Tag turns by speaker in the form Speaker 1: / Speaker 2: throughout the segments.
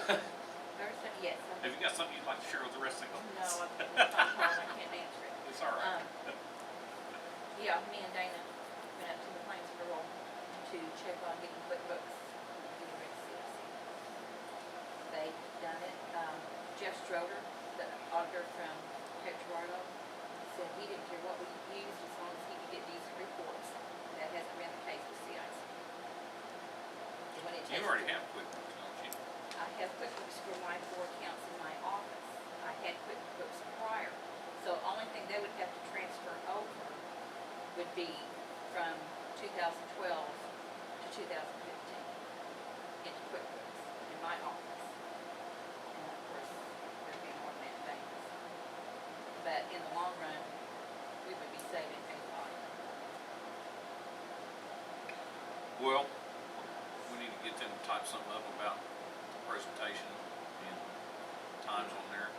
Speaker 1: Thursday, yes.
Speaker 2: Have you got something you'd like to share with the rest of the
Speaker 1: No,
Speaker 2: class?
Speaker 1: I can't answer it.
Speaker 2: It's all right.
Speaker 1: Yeah, me and Dana went up to the Plains Bureau to check on getting QuickBooks, getting ready to CIC. They've done it. Jeff Stroder, the auditor from Petrolaro, said he didn't care what we used as long as he could get decent reports. That hasn't been the case with CIC. When it
Speaker 2: You
Speaker 1: takes
Speaker 2: already have QuickBooks, don't you?
Speaker 1: I have QuickBooks for my 4 accounts in my office. I had QuickBooks prior. So the only thing they would have to transfer over would be from 2012 to 2015 into QuickBooks in my office. And of course, there'd be more than that things. But in the long run, we would be saving a lot.
Speaker 2: Well, we need to get them to type something up about presentation and times on there.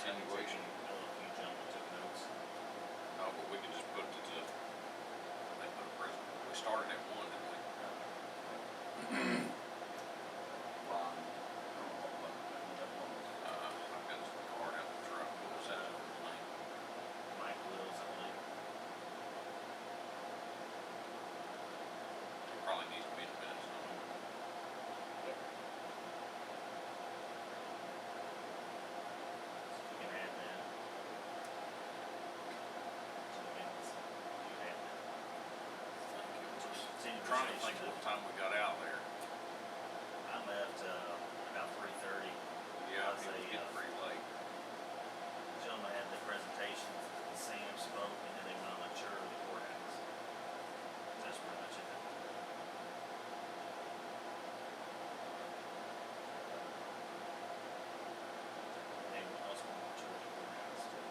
Speaker 2: Continuation.
Speaker 3: You gentlemen took notes.
Speaker 2: No, but we can just put it to, they put a present, we started at 1, didn't we?
Speaker 4: Ron, I don't know what that was.
Speaker 2: I've got his card out the truck, what was that his name?
Speaker 3: Mike Wills, I believe.
Speaker 2: It probably needs to be in the minutes, don't it?
Speaker 3: You can add that. To the minutes. You add that.
Speaker 2: I'm trying to think what time we got out there.
Speaker 3: I left, about 3:30.
Speaker 2: Yeah,
Speaker 3: I was
Speaker 2: it was getting pretty late.
Speaker 3: Gentlemen had the presentations, Sam spoke, and then they went on a tour of the courthouse. That's pretty much it. They were also on a tour of the courthouse too.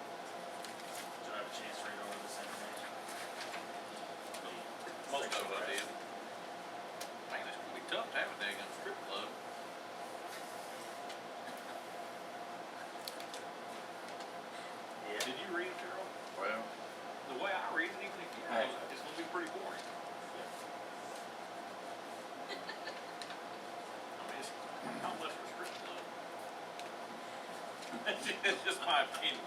Speaker 3: Did I have a chance to read over this information?
Speaker 2: Most of it I did. Man, it's gonna be tough to have a daggone strip club.
Speaker 3: Yeah.
Speaker 2: Did you read it, Carol?
Speaker 4: Well,
Speaker 2: The way I read it, even if you
Speaker 4: Hey.
Speaker 2: it's gonna be pretty boring. I mean, it's not much for a strip club. It's just my opinion.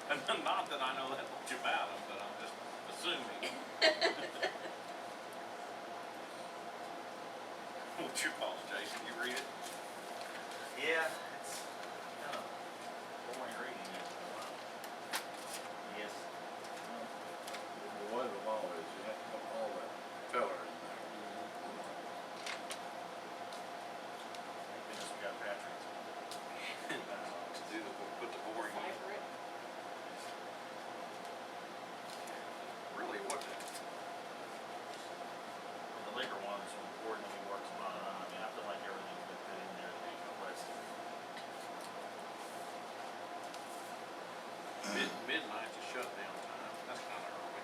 Speaker 2: And not that I know that much about them, but I'm just assuming. What's your thoughts, Jason? You read it?
Speaker 3: Yeah, it's kind of boring reading after a while. Yes.
Speaker 4: the way the law is, you have to put all that feller in there.
Speaker 3: Thank goodness we got Patrick.
Speaker 2: To do the, put the boring in.
Speaker 1: Cipher it.
Speaker 2: Really, what the,
Speaker 3: The liquor one's important, we worked a lot on. I mean, I feel like everything's been put in there, there's no question.
Speaker 2: midnight's a shutdown time. That's kind of early.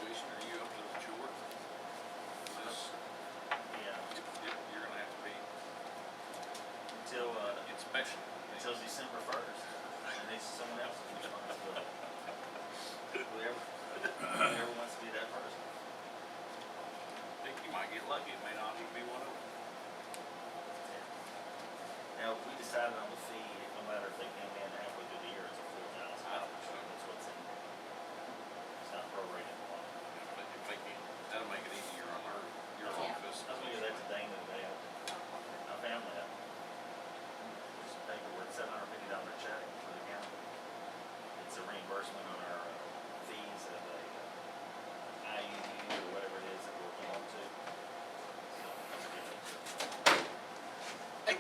Speaker 2: Jason, are you up to the chore? This,
Speaker 3: Yeah,
Speaker 2: you're gonna have to be
Speaker 3: until
Speaker 2: inspection.
Speaker 3: December 1st, and it's someone else's responsibility. Whoever wants to be that person.
Speaker 2: I think you might get lucky. It may not even be one of them.
Speaker 3: Now, we decided on the fee, no matter if they came in halfway through the year, it's a $4,000. That's what's in there. It's not prorated along.
Speaker 2: If they can, that'll make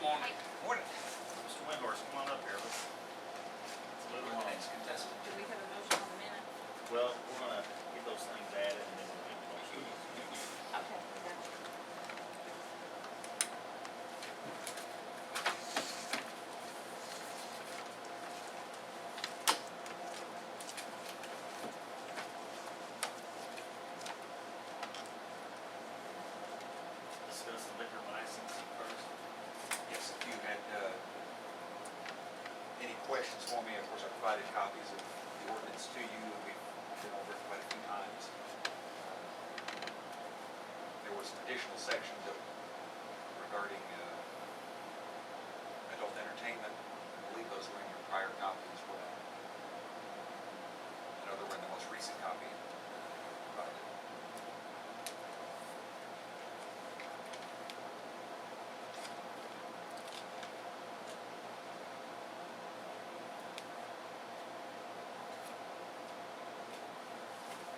Speaker 2: Good morning.
Speaker 3: Morning. Mr. Windhorst, come on up here, let's move
Speaker 5: You're the
Speaker 3: along.
Speaker 5: next contestant.
Speaker 1: Do we have a motion on the minute?
Speaker 3: Well, we're gonna get those things added and then we'll make the motion.
Speaker 1: Okay, gotcha.
Speaker 3: Discuss the liquor license first.
Speaker 5: Yes, if you had any questions for me, of course, I provided copies of the ordinance to you, and we've been over it quite a few times. There were some additional sections regarding adult entertainment. I believe those were in your prior copy as well. I know they were in the most recent copy provided.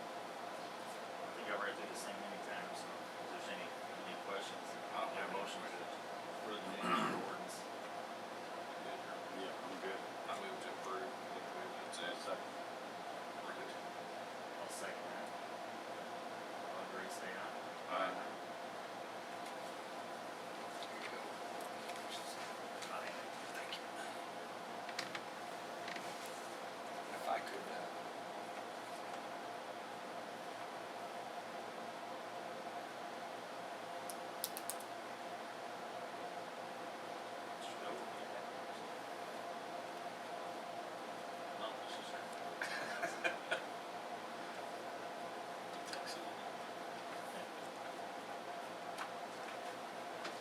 Speaker 3: I think I've read through this thing many times, so if there's any questions,
Speaker 2: I don't
Speaker 3: have
Speaker 2: have
Speaker 3: a
Speaker 2: any
Speaker 3: motion to
Speaker 2: questions.
Speaker 3: approve the ordinance.
Speaker 4: Yeah, I'm good.
Speaker 2: I move to approve. It says, bring it.
Speaker 3: I'll second that. All agree, say aye.
Speaker 2: Aye.
Speaker 5: Here you go.
Speaker 3: Aye.
Speaker 5: Thank you. If I could,
Speaker 3: Mr. Doe, will you have that first?
Speaker 2: No, this is it.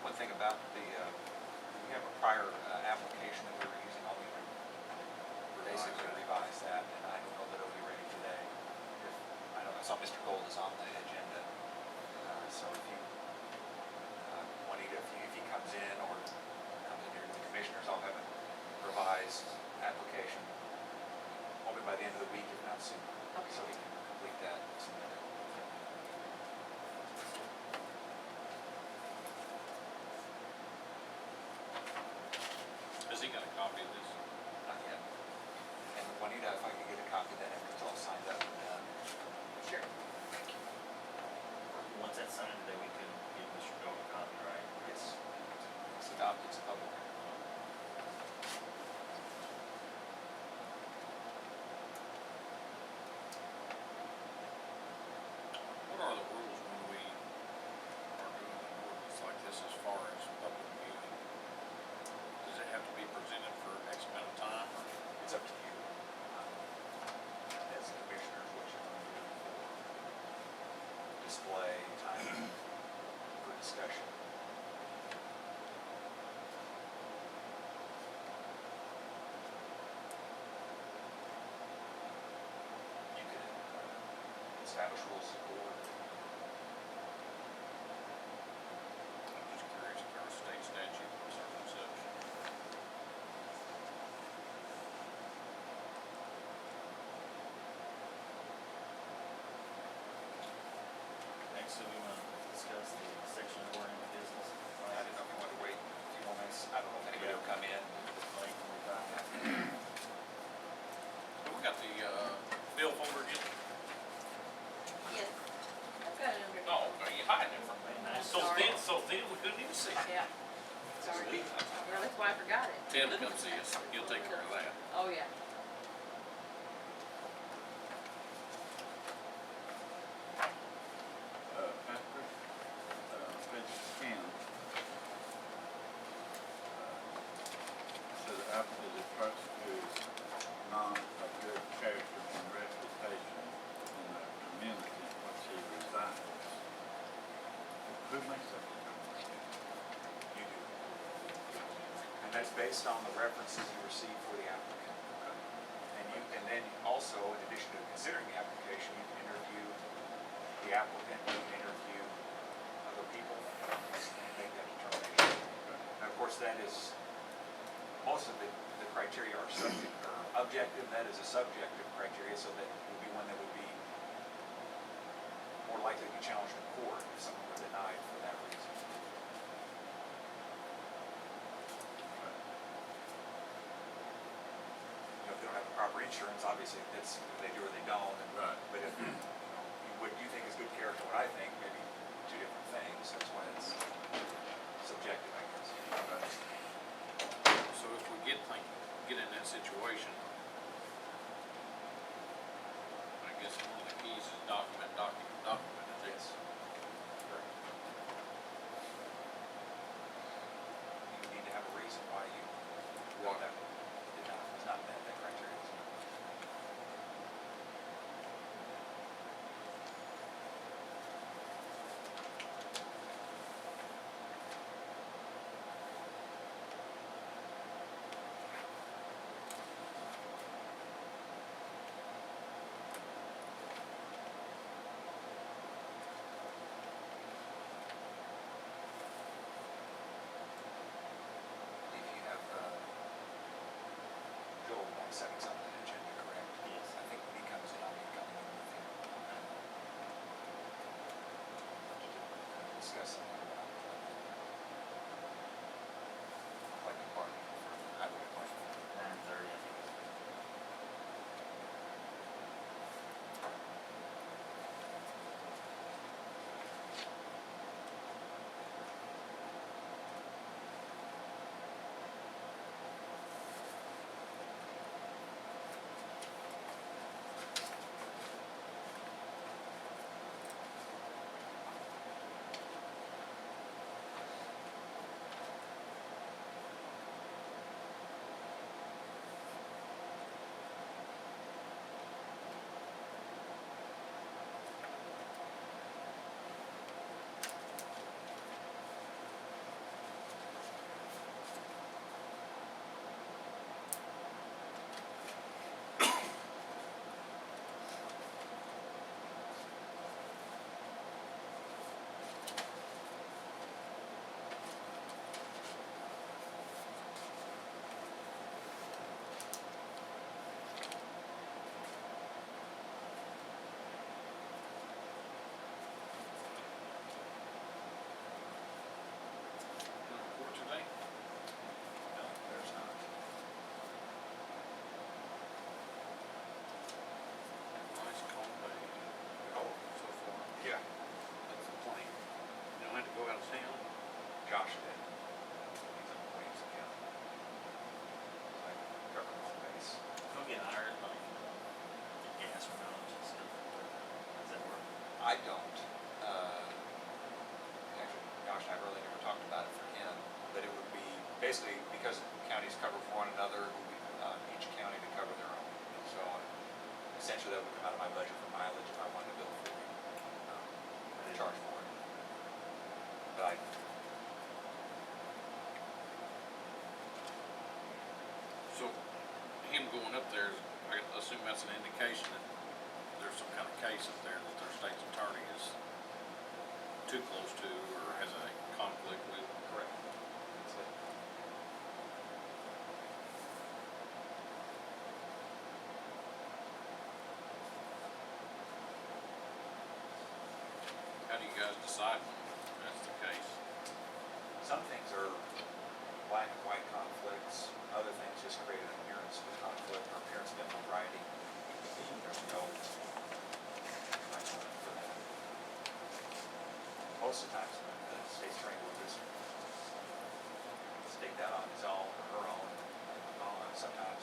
Speaker 5: one thing about we have a prior application that we were using, I'll be we're basically revise that, and I don't know that it'll be ready today. I know, I saw Mr. Gold is on the agenda, so if you, Juanita, if he comes in or comes in here to the commissioners, I'll have a revised application, hopefully by the end of the week, if not sooner, so he can complete that and submit it.
Speaker 2: Has he got a copy of this?
Speaker 5: Not yet. And Juanita, if I could get a copy of that after it's all signed up and done.
Speaker 1: Sure.
Speaker 5: Thank you.
Speaker 3: Once that's signed today, we can give Mr. Doe a copy, right?
Speaker 5: Yes. It's adopted, it's a public record.
Speaker 2: What are the rules when we are doing an ordinance like this as far as public viewing? Does it have to be presented for X amount of time, or?
Speaker 5: It's up to you. As commissioners, what you want to do for display, time for discussion. You can establish rules of the board.
Speaker 2: I'm just curious if there was state statute or something such.
Speaker 3: Next, do we want to discuss the section regarding the business
Speaker 5: I didn't know if you wanted to wait a few more minutes. I don't know if anybody will come in.
Speaker 3: Like 45.
Speaker 2: But we got the, bill folder again?
Speaker 1: Yes. I've got it under.
Speaker 2: Oh, okay, you hiding it from me.
Speaker 3: Nice.
Speaker 2: So thin, we couldn't even see.
Speaker 1: Yeah. Sorry. Well, that's why I forgot it.
Speaker 2: Tim will come see us, he'll take care of that.
Speaker 1: Oh, yeah.
Speaker 4: Patrick, page 10. Says applicant is a person who is not of good character and reputation in the community in which he resides. Who makes that determination?
Speaker 5: You do. And that's based on the references you receive for the applicant. And then also, in addition to considering the application, you can interview the applicant, you can interview other people and make that determination. And of course, that is, most of the criteria are subject, or objective, that is a subjective criteria, so that would be one that would be more likely to be challenged in court if someone were denied for that reason. cover insurance, obviously, that's, they do or they don't, and,
Speaker 4: Right.
Speaker 5: but if, you know, what you think is good character, what I think, maybe two different things, that's why it's subjective, I guess.
Speaker 4: Okay.
Speaker 2: So if we get in that situation, I guess one of the keys is document, is it?
Speaker 5: Yes. Correct. You need to have a reason why you want that, it's not met that criteria. If you have, Joel Massac on the agenda, correct?
Speaker 3: Yes.
Speaker 5: I think when he comes in, I'll be coming in with him. To discuss something about collective bargaining for highway department.
Speaker 3: 9:30, I think.
Speaker 2: Report today?
Speaker 5: No, there's not.
Speaker 2: Nice calm day
Speaker 5: Oh,
Speaker 2: so far.
Speaker 5: yeah,
Speaker 2: That's the plan. You don't have to go out of town.
Speaker 5: Josh did. He's on Williamson County. Like, covered home base.
Speaker 3: Go get hired, like, get gas for knowledge and stuff. Does that work?
Speaker 5: I don't. Actually, Josh and I really never talked about it for him, but it would be, basically, because counties cover for one another, it would be, each county to cover their own. So essentially, that would come out of my budget for mileage if I wanted to bill for it, charge for it. But I,
Speaker 2: So him going up there, I assume that's an indication that there's some kind of case up there that their state's attorney is too close to or has a conflict with.
Speaker 5: correct. That's it.
Speaker 2: How do you guys decide when that's the case?
Speaker 5: Some things are black and white conflicts, other things just create an appearance of conflict or appearance of impropriety. There's no mechanism for that. Most of the times, the state's attorney will just state that on his own or her own, and move on. Sometimes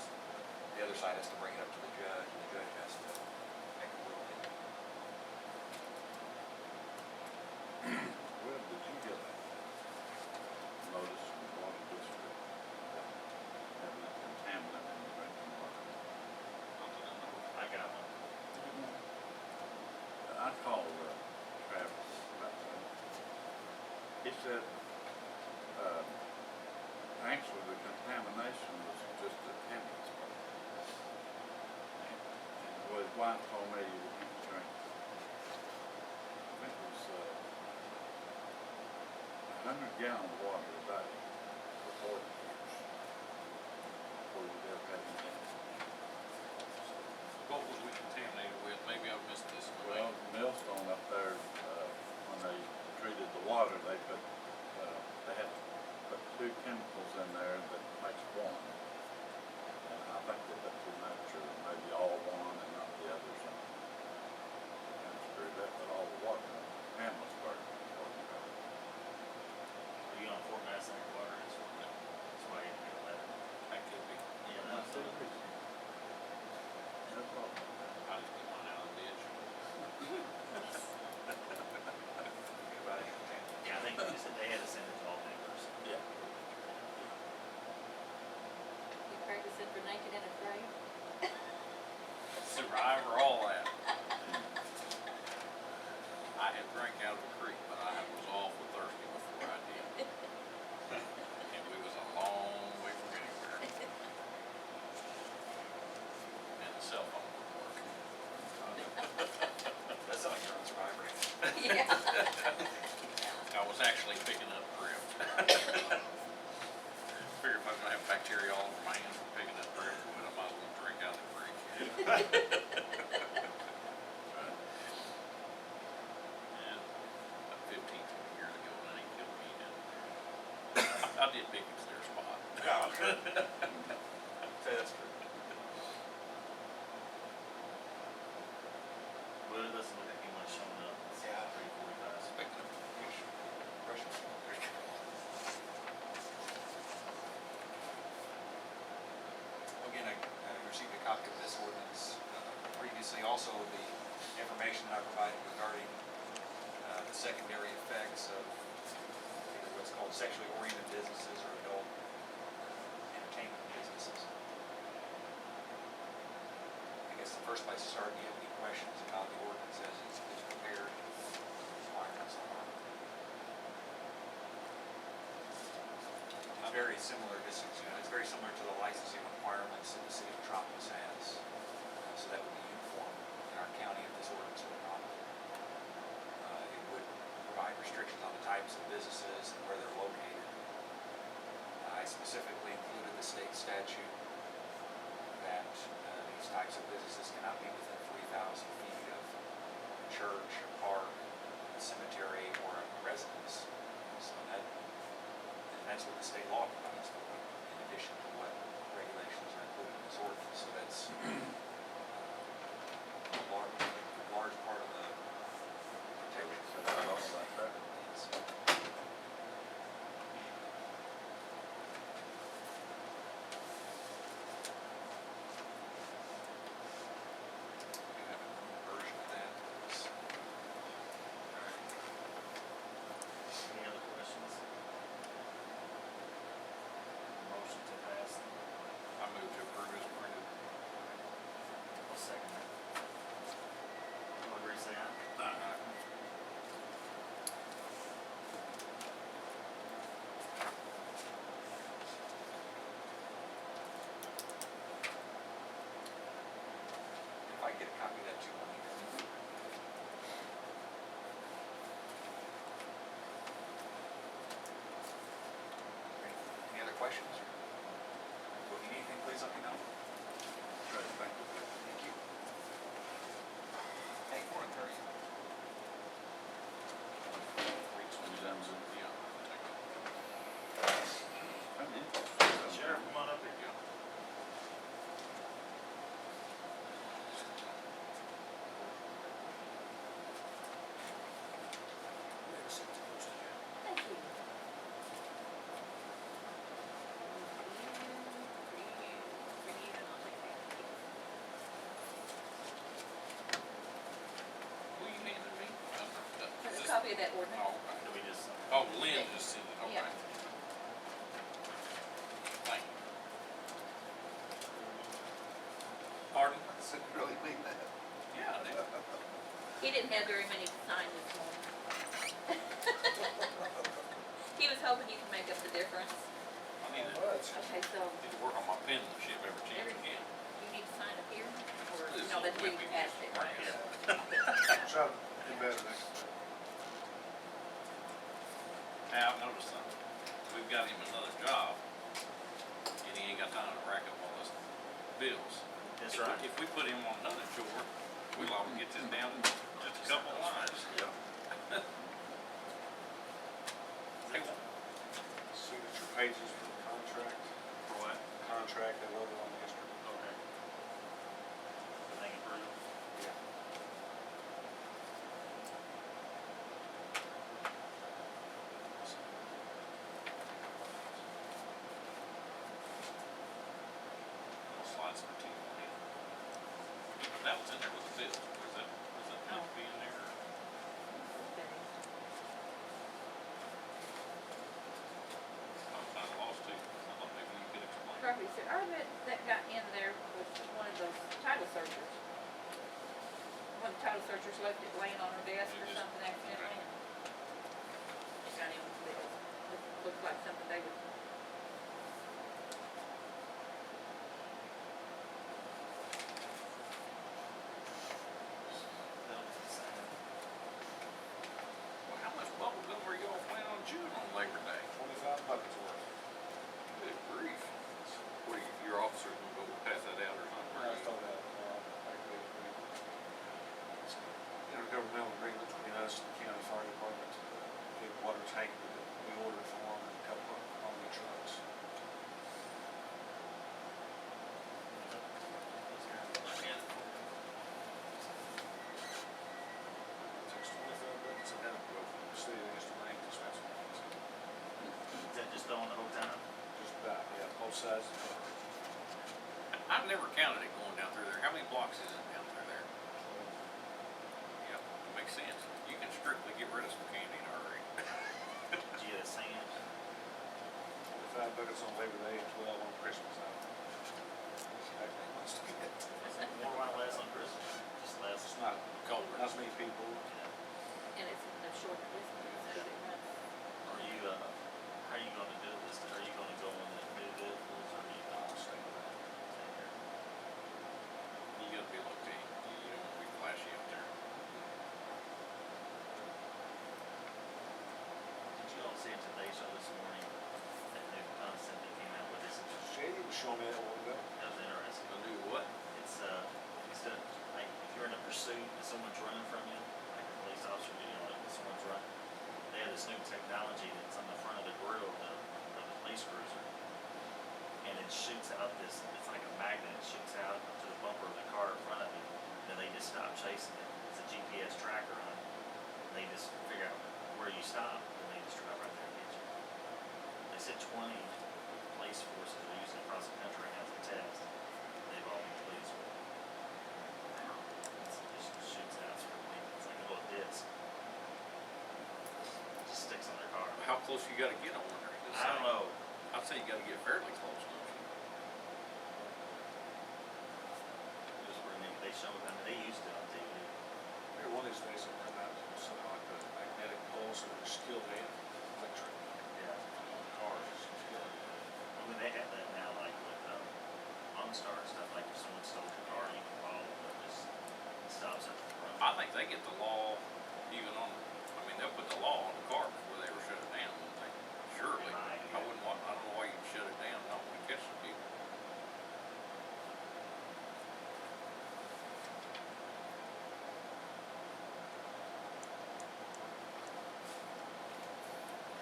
Speaker 5: the other side has to bring it up to the judge, and the judge has to make a ruling.
Speaker 4: Well, did you get a notice from the water district having a contaminant in the drinking water?
Speaker 3: I got one.
Speaker 4: I called Travis about that. He said, actually the contamination was just a chemical spot. And well, his wife told me he was drinking. I think it was 100 gallons of water a day for 40 years before you ever had anything.
Speaker 2: What was we contaminated with? Maybe I missed this.
Speaker 4: Well, Millstone up there, when they treated the water, they put, they had to put two chemicals in there that makes one. And I think they got too much, or maybe all one and not the other, something. And screwed up with all the water in Hamlettsburg.
Speaker 3: Are you on Fort Massac water? That's why you get that.
Speaker 2: That could be.
Speaker 3: Yeah,
Speaker 4: That's
Speaker 3: that's
Speaker 4: the
Speaker 3: it.
Speaker 4: reason. No problem.
Speaker 2: I just get mine out of the ditch.
Speaker 5: Everybody, okay.
Speaker 3: Yeah, I think they said they had to send it to all neighbors.
Speaker 4: Yeah.
Speaker 1: You practicing for naked and afraid?
Speaker 2: Survivor, all that. I had drank out of the creek, but I was awful thirsty before I did. And we was a long way from anywhere. And the cell phone wouldn't work.
Speaker 5: That's not like you're on Survivor.
Speaker 1: Yeah.
Speaker 2: I was actually picking up drift. Figured if I'm gonna have bacteria all over my hands from picking up drift, I might as well drink out of the creek. And about 15, 20 years ago, when he killed me, and I did pick a clear spot.
Speaker 5: Yeah, I'm sure. Say that's true.
Speaker 3: Well, it doesn't look like anyone's showing up. It's
Speaker 5: Yeah.
Speaker 3: 3:45.
Speaker 2: Speaking of
Speaker 5: Which, Russian, there you go. Again, I received a copy of this ordinance, previously also the information that I provided regarding, the secondary effects of either what's called sexually oriented businesses or adult entertainment businesses. I guess the first place to start, do you have any questions about the ordinance as it's prepared, requirements on it? It's very similar, it's very similar to the licensing requirements that the city of Metropolis has. So that would be uniform in our county if this ordinance were adopted. It would provide restrictions on the types of businesses and where they're located. I specifically included the state statute that these types of businesses cannot be within 3,000 feet of a church, a park, a cemetery, or a residence. So that's what the state law provides for, in addition to what regulations are included in this ordinance. So that's a large part of the protection.
Speaker 4: So that's all right there.
Speaker 5: Yes. We have a version of that.
Speaker 3: Any other questions? Motion to pass.
Speaker 2: I moved to approve as printed.
Speaker 3: I'll second that. All agree, say aye.
Speaker 5: If I get a copy of that too, I'll need it. Any other questions? Or if you need anything, please let me know.
Speaker 4: Great, thank you.
Speaker 5: Thank you. Hey, good morning, Terry.
Speaker 2: Reach when it ends in, yeah.
Speaker 4: Come in.
Speaker 3: Sheriff, come on up here.
Speaker 2: Yeah.
Speaker 1: Thank you. For you, and I'll take that.
Speaker 2: Who you handed me?
Speaker 1: There's
Speaker 2: Is
Speaker 1: a
Speaker 2: this-
Speaker 1: copy of that ordinance.
Speaker 2: Oh, okay.
Speaker 3: Do we just?
Speaker 2: Oh, Lynn just sent it, okay.
Speaker 1: Yeah.
Speaker 2: Thank you. Pardon?
Speaker 4: Does it really mean that?
Speaker 2: Yeah, I did.
Speaker 1: He didn't have very many to sign this morning. He was hoping you could make up the difference.
Speaker 2: I need to,
Speaker 1: Okay, so
Speaker 2: need to work on my penmanship every chance I can.
Speaker 1: you need to sign up here, or,
Speaker 2: This
Speaker 1: no, that's where you
Speaker 2: whipping
Speaker 1: passed it, right?
Speaker 2: Yeah.
Speaker 6: Try to do better next time.
Speaker 2: Now, I've noticed something. We've got him another job, and he ain't got time to rack up all his bills.
Speaker 3: That's
Speaker 2: If we-
Speaker 3: right.
Speaker 2: If we put him on another chore, we'll all get this down to just a couple of lines.
Speaker 4: Yep.
Speaker 2: Hey, well,
Speaker 6: Signature pages for the contract.
Speaker 2: for what?
Speaker 6: Contract I voted on yesterday.
Speaker 2: Okay. lights on too. That was in there with the bill, was that meant to be in there? Or? I was kind of lost too, I thought maybe you could explain.
Speaker 1: Property, so I bet that got in there with one of those title searchers. One of the title searchers left it laying on her desk or
Speaker 2: It just-
Speaker 1: something accidentally. It got in with the bills. Looked like something they would.
Speaker 3: That was the same.
Speaker 2: Well, how much bubble gum were y'all planning on chewing on Labor Day?
Speaker 5: 25 buckets worth.
Speaker 2: Good grief. What, your officers gonna go pass that out or something?
Speaker 5: I thought that, intergovernmental agreement between us and the county fire department, big water tank that we ordered for them, and a couple of army trucks. Takes 25 buckets of hemp to go from the city of East Lane to Spencer.
Speaker 3: Is that just on the whole time?
Speaker 5: Just about, yeah, both sides of the truck.
Speaker 2: I've never counted it going down through there. How many blocks is it down through there? Yeah, it makes sense. You can strictly get rid of some candy in a hurry.
Speaker 3: Did you get a sand?
Speaker 5: 25 buckets on Labor Day and 12 on Christmas. Exactly wants to get.
Speaker 3: More might last on Christmas, just last.
Speaker 5: It's not,
Speaker 2: Cold.
Speaker 5: not as many people.
Speaker 3: Yeah.
Speaker 1: And it's a short distance, so it runs.
Speaker 3: Are you, how are you gonna do this? Are you gonna go in the new vehicles or are you gonna
Speaker 5: Stay with that.
Speaker 3: stay here?
Speaker 2: You gotta be low key. You don't wanna be flashy up there.
Speaker 3: Did you all see it today show this morning? That new concept that came out with this,
Speaker 5: Shady was showing me that one ago.
Speaker 3: that was interesting.
Speaker 2: Gonna do what?
Speaker 3: It's, instead of, like, if you're in a pursuit and someone's running from you, like a police officer, you know, like someone's running, they have this new technology that's on the front of the grill of the police cruiser. And it shoots out this, it's like a magnet, it shoots out to the bumper of the car in front of you. Then they just stop chasing it. It's a GPS tracker on it. And they just figure out where you stop, and they just drive right there and get you. They said 20 police forces are using it across the country right now to test. They've all been pleased with it. It just shoots out sort of thing. It's like a little disc. It just sticks on their car.
Speaker 2: How close you gotta get on there?
Speaker 3: I don't know.
Speaker 2: I'd say you gotta get fairly close, don't you?
Speaker 3: Just where they show it, I mean, they used it on TV.
Speaker 5: Maybe one of these days they'll come out with something like a magnetic pulse or still in electric
Speaker 3: Yeah.
Speaker 5: on cars.
Speaker 3: I mean, they have that now, like with OnStar and stuff, like if someone stole your car, you can call them, but just stops at the front.
Speaker 2: I think they get the law even on, I mean, they'll put the law on the car before they ever shut it down, wouldn't they? Surely.
Speaker 3: Right.
Speaker 2: I wouldn't want, I don't know why you'd shut it down, not want to catch the people.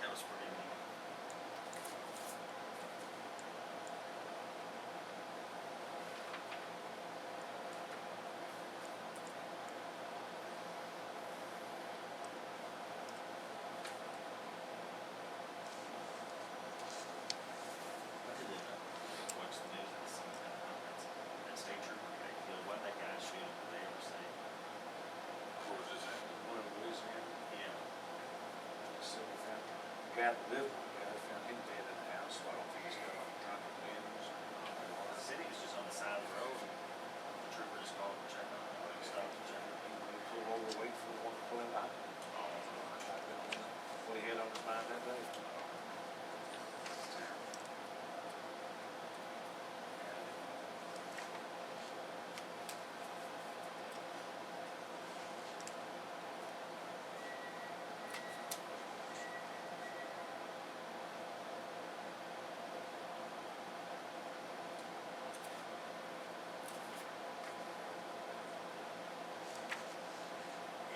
Speaker 3: That was pretty neat. I did watch the news and see that state trooper got killed. What that guy shoot? Did they ever say?
Speaker 2: Where was this at?
Speaker 5: One in Louisiana,
Speaker 3: Yeah.
Speaker 5: said they found the guy that lived with the guy, they found him dead in the house, so I don't think he's got like drunken damage.
Speaker 3: The city was just on the side of the road. The trooper just called and checked on him. Like, stopped and checked on him.
Speaker 5: He pulled over, wait for the one to pull him out. What he had on his mind that day.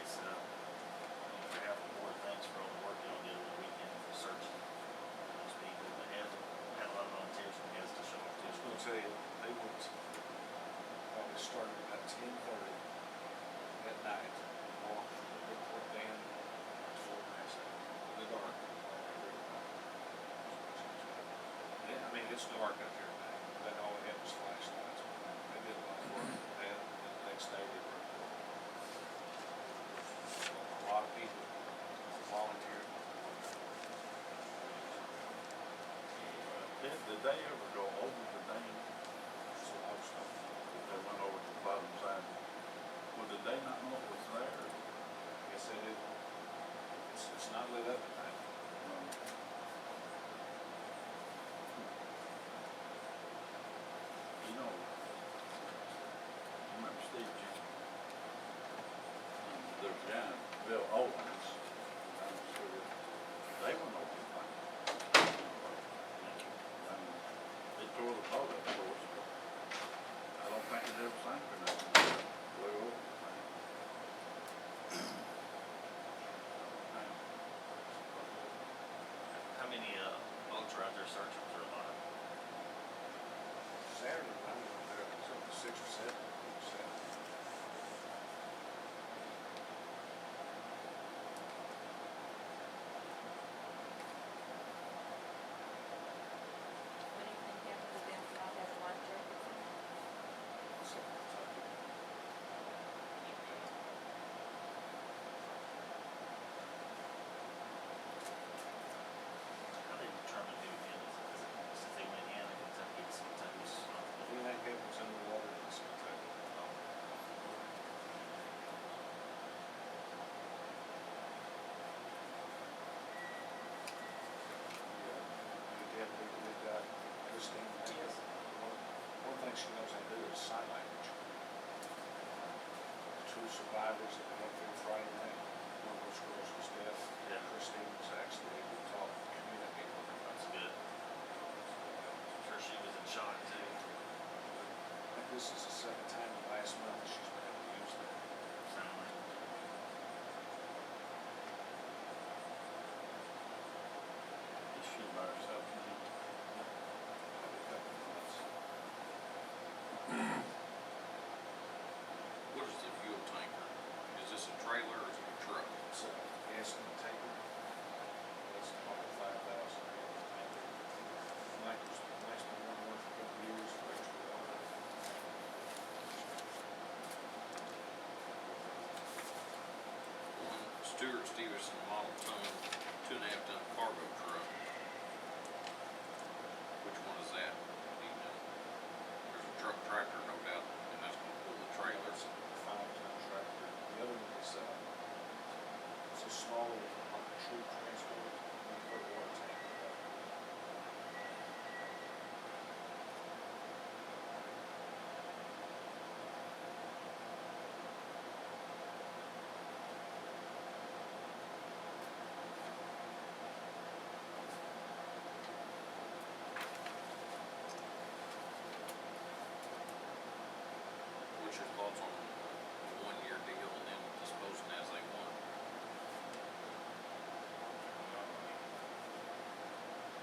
Speaker 3: It's, on behalf of the board, thanks for all the work y'all did over the weekend for searching those people. They had a lot of volunteers from guests to show up
Speaker 5: I was
Speaker 3: too.
Speaker 5: gonna tell you, they would probably started about 10:30 at night, walk from the Brookport Dam to Fort Massac, in the dark. Yeah, I mean, it's dark out there at night, but all they had was flashlights. working with that, and the next day they were at work. A lot of people volunteered.
Speaker 4: Did they ever go over the dam?
Speaker 5: So I was talking.
Speaker 4: They went over to the bottom side. Well, did they not know it was there?
Speaker 5: I guess they did. It's not lit up at night.
Speaker 4: You know, you remember Steve Jim? There's a guy, Bill Owens, I'm sure they went over the thing. They tore the boat up, of course, but I don't think it ever sank or nothing. Blew over the thing.
Speaker 3: How many, boats are out there searching for a lot?
Speaker 5: Saturday, I was over there, it was 6 or 7.
Speaker 1: When anything happens to them, not have life jackets in?
Speaker 3: How they determine who it is? Since they went in, Kentucky's responsible.
Speaker 5: Anything happens underwater, it's Kentucky. We've got Christine.
Speaker 3: Yes.
Speaker 5: One thing she knows how to do is sign language. Two survivors that went there Friday night, one of those girls was deaf.
Speaker 3: Yeah.
Speaker 5: Christine was actually able to talk, communicate with her.
Speaker 3: That's good. I'm sure she was in shock too.
Speaker 5: I think this is the second time in the last month that she's been able to use that.
Speaker 3: Sound like.
Speaker 4: Is she by herself now?
Speaker 5: Probably a couple of months.
Speaker 2: What is the fuel tanker? Is this a trailer or is it a truck?
Speaker 5: It's a gas tanker. It's about 5,000 gallon tanker. Mike was, Mike's been running one for a couple of years for extra water.
Speaker 2: One Stuart Stevenson model ton, 2.5 ton cargo truck. Which one is that? Do you know? There's a truck tractor, no doubt, and that's gonna pull the trailers.
Speaker 5: It's a 5-ton tractor. The other one is, it's a smaller, like a true transport, you put a water tank in that.
Speaker 2: What's your thoughts on a 1-year deal and then disposing as they want?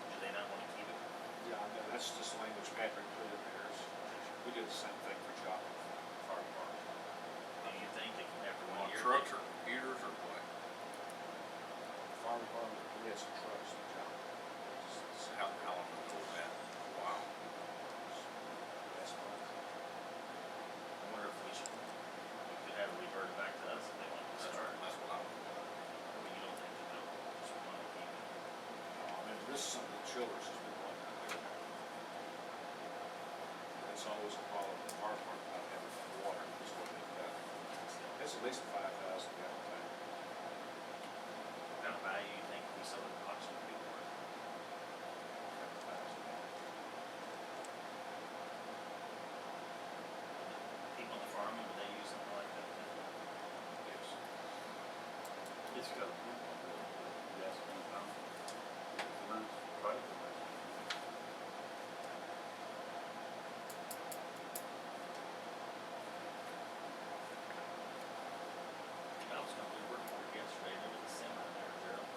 Speaker 3: Do they not want to keep it?
Speaker 5: Yeah, I know, that's just language Patrick put in there. We did the same thing for Joplin Fire Department.
Speaker 3: Do you think that after
Speaker 2: On
Speaker 3: 1 year?
Speaker 2: trucks or computers or what?
Speaker 5: Fire Department, we had some trucks in Joplin.
Speaker 2: So how long ago was that? Wow.
Speaker 5: Last month.
Speaker 3: I wonder if we could have it reverted back to us if they wanted to start.
Speaker 2: That's what I would want.
Speaker 3: Or you don't think that they'll just want to keep it?
Speaker 5: I mean, this is something that Childers has been wanting out there. It's always a problem with the fire department not having enough water, is what they've got. It's at least a 5,000 gallon tank.
Speaker 3: What kind of value you think we sold the auction would be worth?
Speaker 5: 7,000.
Speaker 3: People on the farm, would they use something like that?
Speaker 5: Yes.
Speaker 4: It's got a pump on it, gas pump on it. It's a nice trailer.
Speaker 3: I was gonna be working for it yesterday, there was a semi there, Gerald.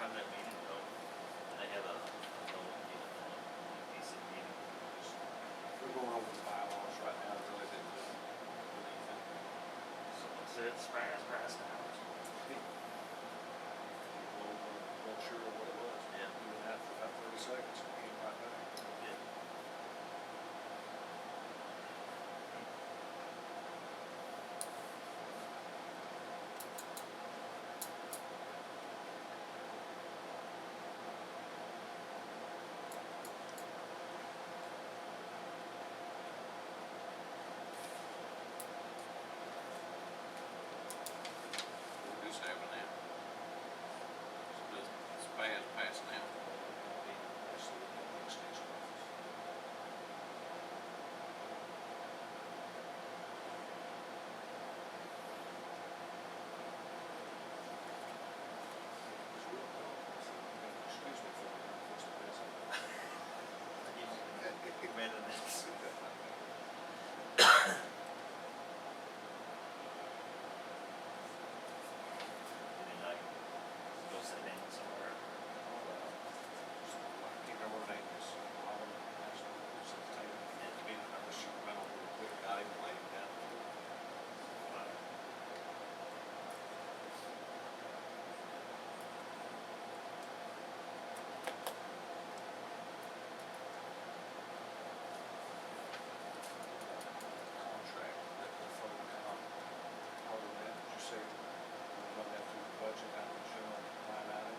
Speaker 3: time that meeting, though? They have a PC meeting.
Speaker 5: We're going over the bylaws right now, really didn't do anything.
Speaker 3: Someone said surprise hours.
Speaker 5: Wasn't sure what it was.
Speaker 3: Yeah.
Speaker 5: We went out for about 30 seconds and came right back.
Speaker 3: Yeah.
Speaker 2: We're just having that. It's past now.
Speaker 5: Excuse me for
Speaker 3: Minutes. Maybe like, go sit down somewhere.
Speaker 5: I can't remember her name is. Autumn, actually, it's at the table. I wish she would have been over real quick, not even laying down. Contract that the phone out. Part of that, did you say, we'll run that through the budget, out of the general line item?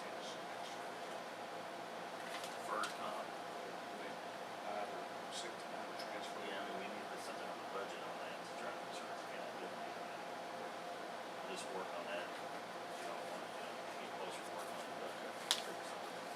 Speaker 5: Yes, extra.
Speaker 3: Deferred comp.
Speaker 5: Either sick time or transfer.
Speaker 3: Yeah, I mean, we need to put something on the budget on that to try to make sure we can do it. Just work on that. If you don't want to, get closer to working on the budget. Figure something out.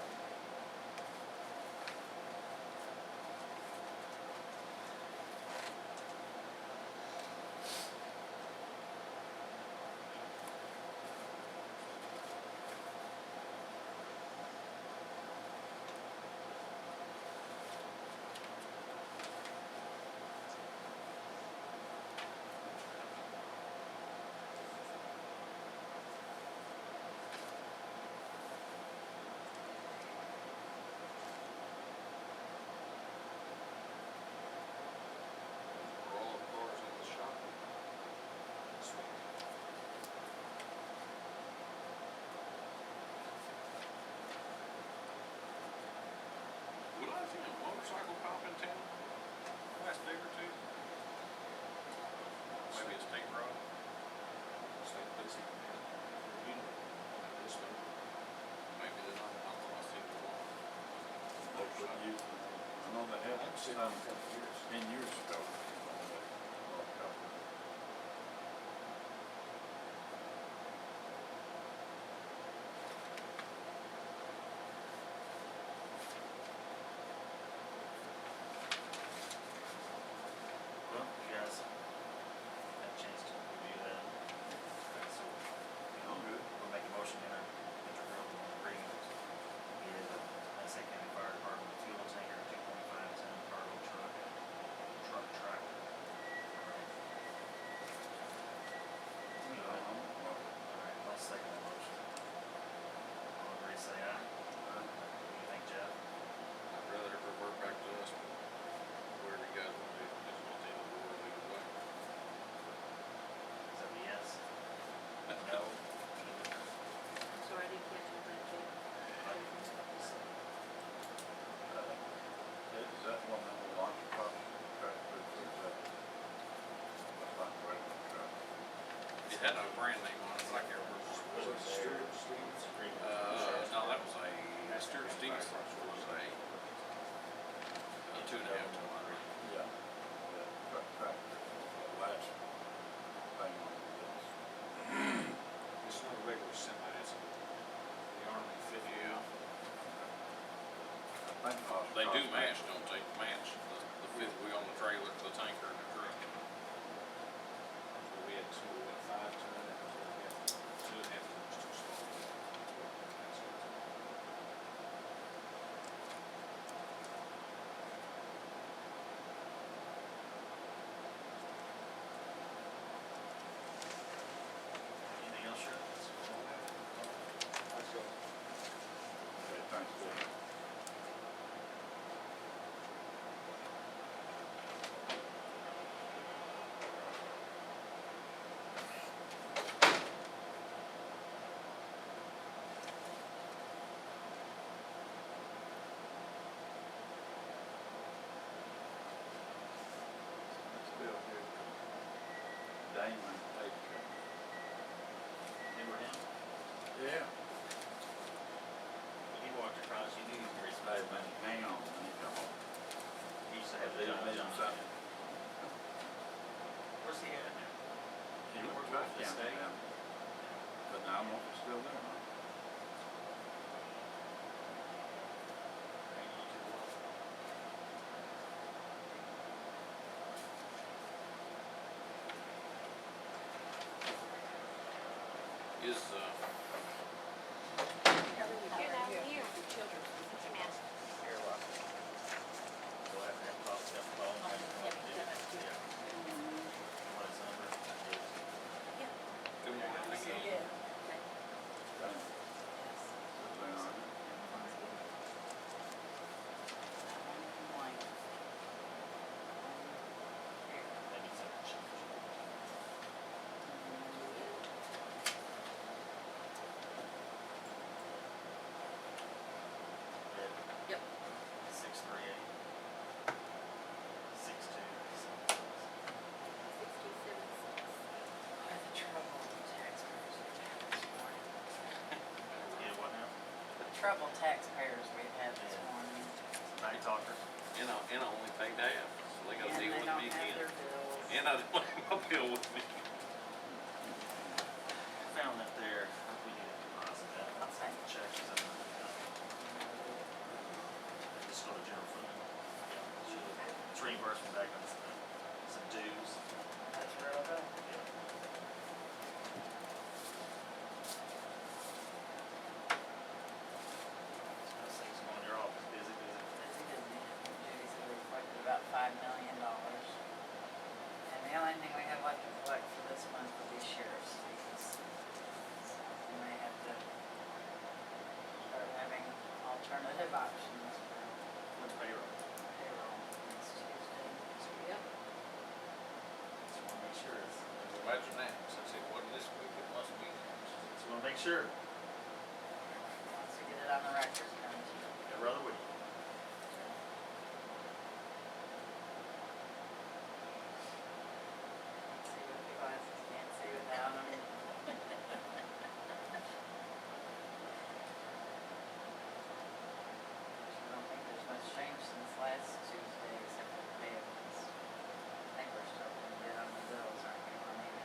Speaker 2: Are all the cars in the shop? Would I see a motorcycle cop in town last day or two? Maybe it's Nate Road.
Speaker 5: State police, you know, this one.
Speaker 2: Maybe they're not, I thought I seen the one.
Speaker 4: They put youth, I know they had some 10 years ago.
Speaker 3: Well, you guys had a chance to review that. Okay, so,
Speaker 4: I'm good.
Speaker 3: we'll make a motion in our intergovernmental agreement. Is a Massac County Fire Department fuel tanker, 2.5 ton cargo truck tractor. Alright, I'll second that motion. All agree, say aye. What do you think, Jeff?
Speaker 2: I'd rather it revert back to us, but whatever you guys want to do, it's not the end of the world either way.
Speaker 3: Is that a yes? No?
Speaker 1: Sorry, I didn't catch your name, Jake.
Speaker 4: Is that one that will launch across the track, or is that, that's not the regular truck?
Speaker 2: It had a brand name on it, like it was.
Speaker 5: Was it Stuart Stevens?
Speaker 2: No, that was a, Stuart Stevens was a 2.5 ton.
Speaker 4: Yeah. Yeah, truck tractor, the last thing on this.
Speaker 5: It's not a regular semi, it's the Army 50.
Speaker 2: Yeah,
Speaker 4: I think Oshkosh
Speaker 2: they do
Speaker 4: makes-
Speaker 2: match, don't they? Match the fifth wheel on the trailer, the tanker and the truck.
Speaker 5: So we had 5 ton, and we had 2.5 tons too small.
Speaker 3: Anything else, sir?
Speaker 5: Let's go.
Speaker 4: hang on, let me come on.
Speaker 3: He used to have
Speaker 4: They
Speaker 3: a job.
Speaker 4: made him something.
Speaker 3: Where's he at now?
Speaker 4: He
Speaker 3: He
Speaker 4: works
Speaker 3: works
Speaker 4: right
Speaker 3: with the
Speaker 4: down
Speaker 3: state?
Speaker 4: there. But now I don't know if he's still there or not.
Speaker 2: Is,
Speaker 3: You're welcome. We'll have to have copies of the phone.
Speaker 1: Oh, yeah, yeah.
Speaker 3: Yeah. What his number? I gave it to you.
Speaker 2: good morning, I guess.
Speaker 4: Okay. Still there, aren't you?
Speaker 3: Maybe it's a change. Red.
Speaker 1: Yep.
Speaker 3: 638. 62. Yeah, what now?
Speaker 6: Trouble taxpayers we've had this morning.
Speaker 3: Night talker.
Speaker 2: And I only paid half, so they gotta
Speaker 6: And
Speaker 2: deal
Speaker 6: they
Speaker 2: with
Speaker 6: don't
Speaker 2: me
Speaker 6: have
Speaker 2: again.
Speaker 6: their bills.
Speaker 2: And I don't have my bill with me.
Speaker 3: I found that there, we need to deposit that.
Speaker 6: Okay.
Speaker 3: Check, is that not? Just go to general fund. Yeah, should. It's reimbursement back on some dues.
Speaker 6: That's real good.
Speaker 3: Yeah. How's things going in your office? Busy, busy?
Speaker 6: Busy, busy. Duties have reflected about $5 million. And the only thing we have left to collect for this month will be sheriff's fees. So we may have to start having alternative options for
Speaker 3: What's payroll?
Speaker 6: payroll next Tuesday.
Speaker 1: Yep.
Speaker 3: Just wanna make sure it's,
Speaker 2: Imagine that, since it wasn't this week, it must be.
Speaker 3: just wanna make sure.
Speaker 6: Once we get it on the record, come to you.
Speaker 3: Yeah, brother, would you?
Speaker 6: See with the glasses, can't see without them. I don't think there's much change since last Tuesday except for the payables. I think we're still gonna get on the bills, aren't we, Juanita?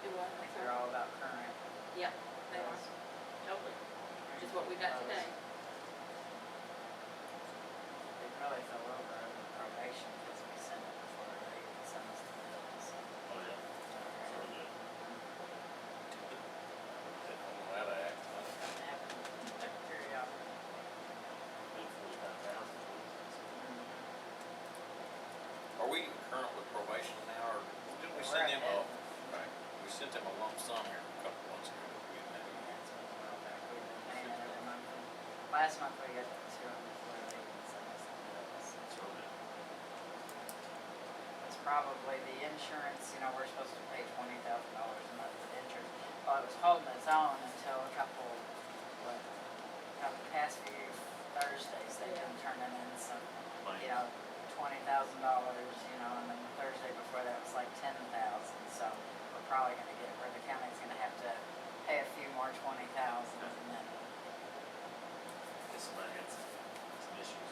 Speaker 1: Do what?
Speaker 6: I think they're all about current
Speaker 1: Yeah, they are,
Speaker 6: bills.
Speaker 1: totally, which is what we got today.
Speaker 6: They probably fell over on the probation because we sent it before they sent us the bills.
Speaker 3: Oh, yeah. So we're good.
Speaker 2: Didn't know how to act.
Speaker 6: Doesn't happen periodically.
Speaker 3: Big 45,000.
Speaker 2: Are we current with probation now, or didn't we
Speaker 6: We're
Speaker 2: send them
Speaker 6: ahead.
Speaker 2: right, we sent them a lump sum here a couple months ago. We didn't have-
Speaker 6: That's what a while back, we've been paying it every month. Last month we got the two before they even sent us the bills.
Speaker 3: It's real good.
Speaker 6: It's probably the insurance, you know, we're supposed to pay $20,000 a month for the insurance. Well, it was holding its own until a couple past few Thursdays, they've been turning in some, you know, $20,000, you know, and then the Thursday before that was like 10,000. So we're probably gonna get, where the county's gonna have to pay a few more 20,000 and then
Speaker 3: Guess somebody had some issues.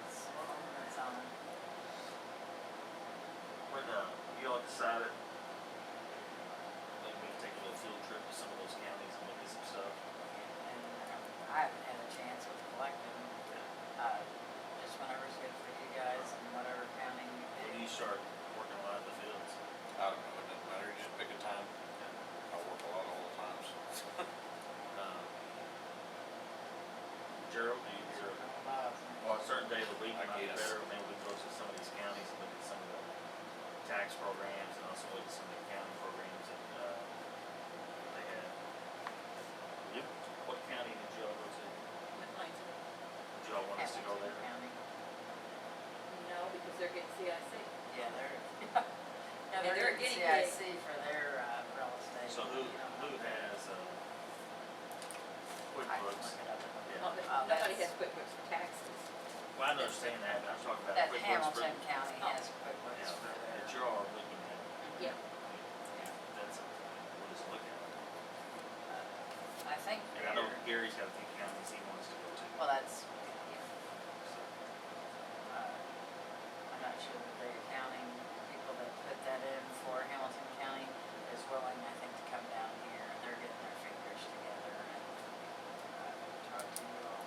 Speaker 6: it's holding its own.
Speaker 3: When, you all decided, maybe we can take a little field trip to some of those counties and look at some stuff.
Speaker 6: And I haven't had a chance with collecting, just whenever's good for you guys and whatever county you
Speaker 3: When do
Speaker 6: pick.
Speaker 3: you start working a lot of the fields?
Speaker 2: I don't know, it doesn't matter, you just pick a time. I work a lot all the time, so.
Speaker 3: Gerald, do you, is there
Speaker 6: Well,
Speaker 3: a certain day of the week
Speaker 2: I
Speaker 3: might be
Speaker 2: guess.
Speaker 3: better? Maybe we can go to some of these counties and look at some of the tax programs and also look at some of the county programs that, they have. Yep. What county did y'all go to?
Speaker 1: McLean.
Speaker 3: Did y'all want us to go there?
Speaker 6: County.
Speaker 1: No, because they're getting CIC.
Speaker 6: Yeah, they're,
Speaker 1: Yeah,
Speaker 6: they're
Speaker 1: they're
Speaker 6: getting
Speaker 1: getting
Speaker 6: CIC for their, real estate.
Speaker 3: So who
Speaker 6: You know,
Speaker 3: has,
Speaker 6: I can
Speaker 3: QuickBooks?
Speaker 6: look it up.
Speaker 3: Yeah.
Speaker 1: Oh, but
Speaker 6: Oh,
Speaker 1: nobody
Speaker 6: that's-
Speaker 1: has QuickBooks for taxes.
Speaker 3: Well, I understand that, I'm talking about
Speaker 6: That
Speaker 3: QuickBooks for.
Speaker 6: Hamilton County
Speaker 1: Oh.
Speaker 6: has QuickBooks
Speaker 3: Yeah,
Speaker 6: for their.
Speaker 3: that you're all looking at.
Speaker 1: Yeah.
Speaker 3: That's, we'll just look at it.
Speaker 6: I think
Speaker 3: And I know
Speaker 6: they're
Speaker 3: Gary's got a few counties he wants to go to.
Speaker 6: Well, that's,
Speaker 3: So,
Speaker 6: I'm not sure that the accounting people that put that in for Hamilton County is willing, I think, to come down here. They're getting their fingers together and, talk to you all.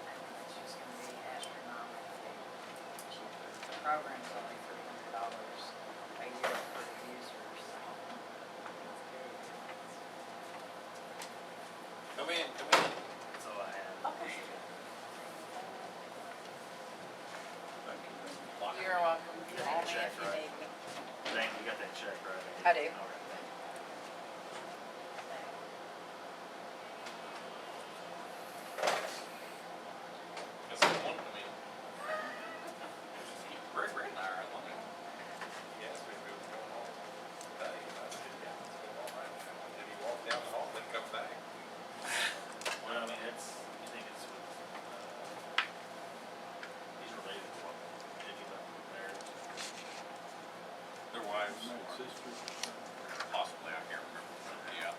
Speaker 6: I think it's just gonna be astronomically cheaper. The program's only $300 a year per user, so it's very good.
Speaker 2: Come in, come in.
Speaker 3: that's all I have.
Speaker 6: Okay.
Speaker 4: Thank you very much.
Speaker 6: You're welcome.
Speaker 3: You
Speaker 6: Call
Speaker 3: got
Speaker 6: me
Speaker 3: that check,
Speaker 6: if you
Speaker 3: right?
Speaker 6: need me.
Speaker 3: Dang, you got that check, right?
Speaker 6: I do.
Speaker 3: All right, thank you.
Speaker 2: That's the one come in. Brett and I are alone.
Speaker 5: He asked me if it was going on today, and I said, yeah, it's going on right now. And then he walked down the hall and then come back.
Speaker 3: Well, I mean, you think it's with, he's related to what, Diddy, married?
Speaker 2: Their wives,
Speaker 4: My
Speaker 2: or
Speaker 4: sister,
Speaker 2: possibly, I can't remember. Yeah.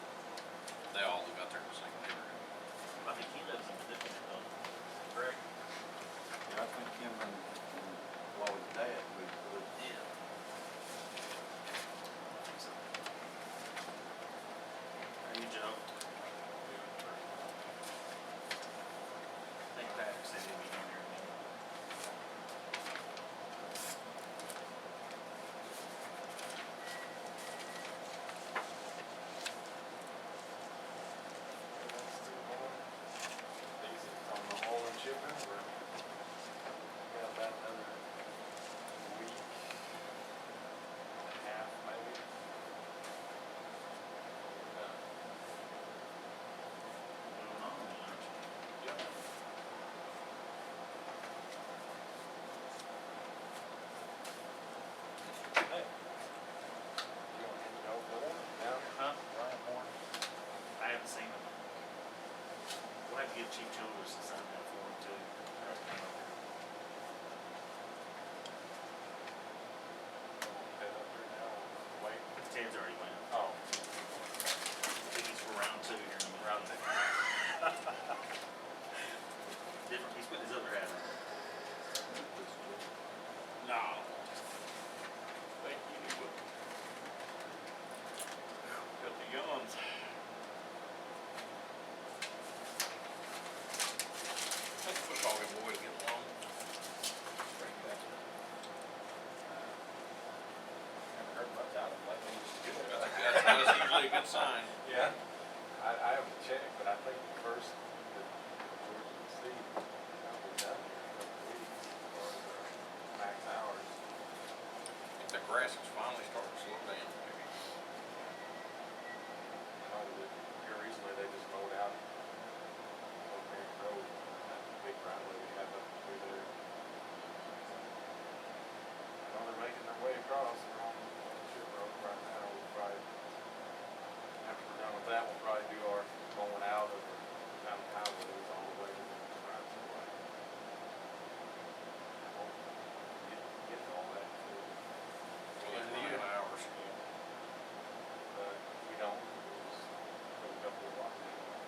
Speaker 2: They all live out there in the same neighborhood.
Speaker 3: I think he lives in the different, correct?
Speaker 4: yeah, I think him and Wally's dad was,
Speaker 3: Yeah. I think so. Are you Joe? I think Patrick said he'd be in here in a minute.
Speaker 5: Easy on the whole and shipping, or got about another week and a half maybe.
Speaker 3: Moving on, then, aren't you?
Speaker 5: Yep. Hey. You want him to go more? No?
Speaker 3: Huh?
Speaker 5: Ryan Moore?
Speaker 3: I haven't seen him. We'll have to get Chief Childers to sign that form too.
Speaker 5: Head up there now, wait.
Speaker 3: Ted's already went.
Speaker 5: Oh.
Speaker 3: I think he's for round 2 here in a minute.
Speaker 5: Round 2.
Speaker 3: Different, he's putting his other hat on.
Speaker 2: No. Thank you. Got the yawns. How's the football game boys getting along?
Speaker 5: Haven't heard much out of him lately, which is good.
Speaker 2: That's usually a good sign.
Speaker 5: Yeah, I haven't checked, but I think the first, the Georgia and Steve, I'll be done here in a couple of weeks, or max hours.
Speaker 2: I think the grass is finally starting to slow down, maybe.
Speaker 5: I know that here recently, they just mowed out Oak Ridge Road, that big driveway we have up through there. I know they're making their way across, they're on Ship Road right now, we'll probably, after we're done with that, we'll probably do our going out of the town highways all the way to the right of way. Hope we get all that too.
Speaker 2: Well, they're running hours.
Speaker 5: But if we don't, we'll just go a couple of blocks anyway.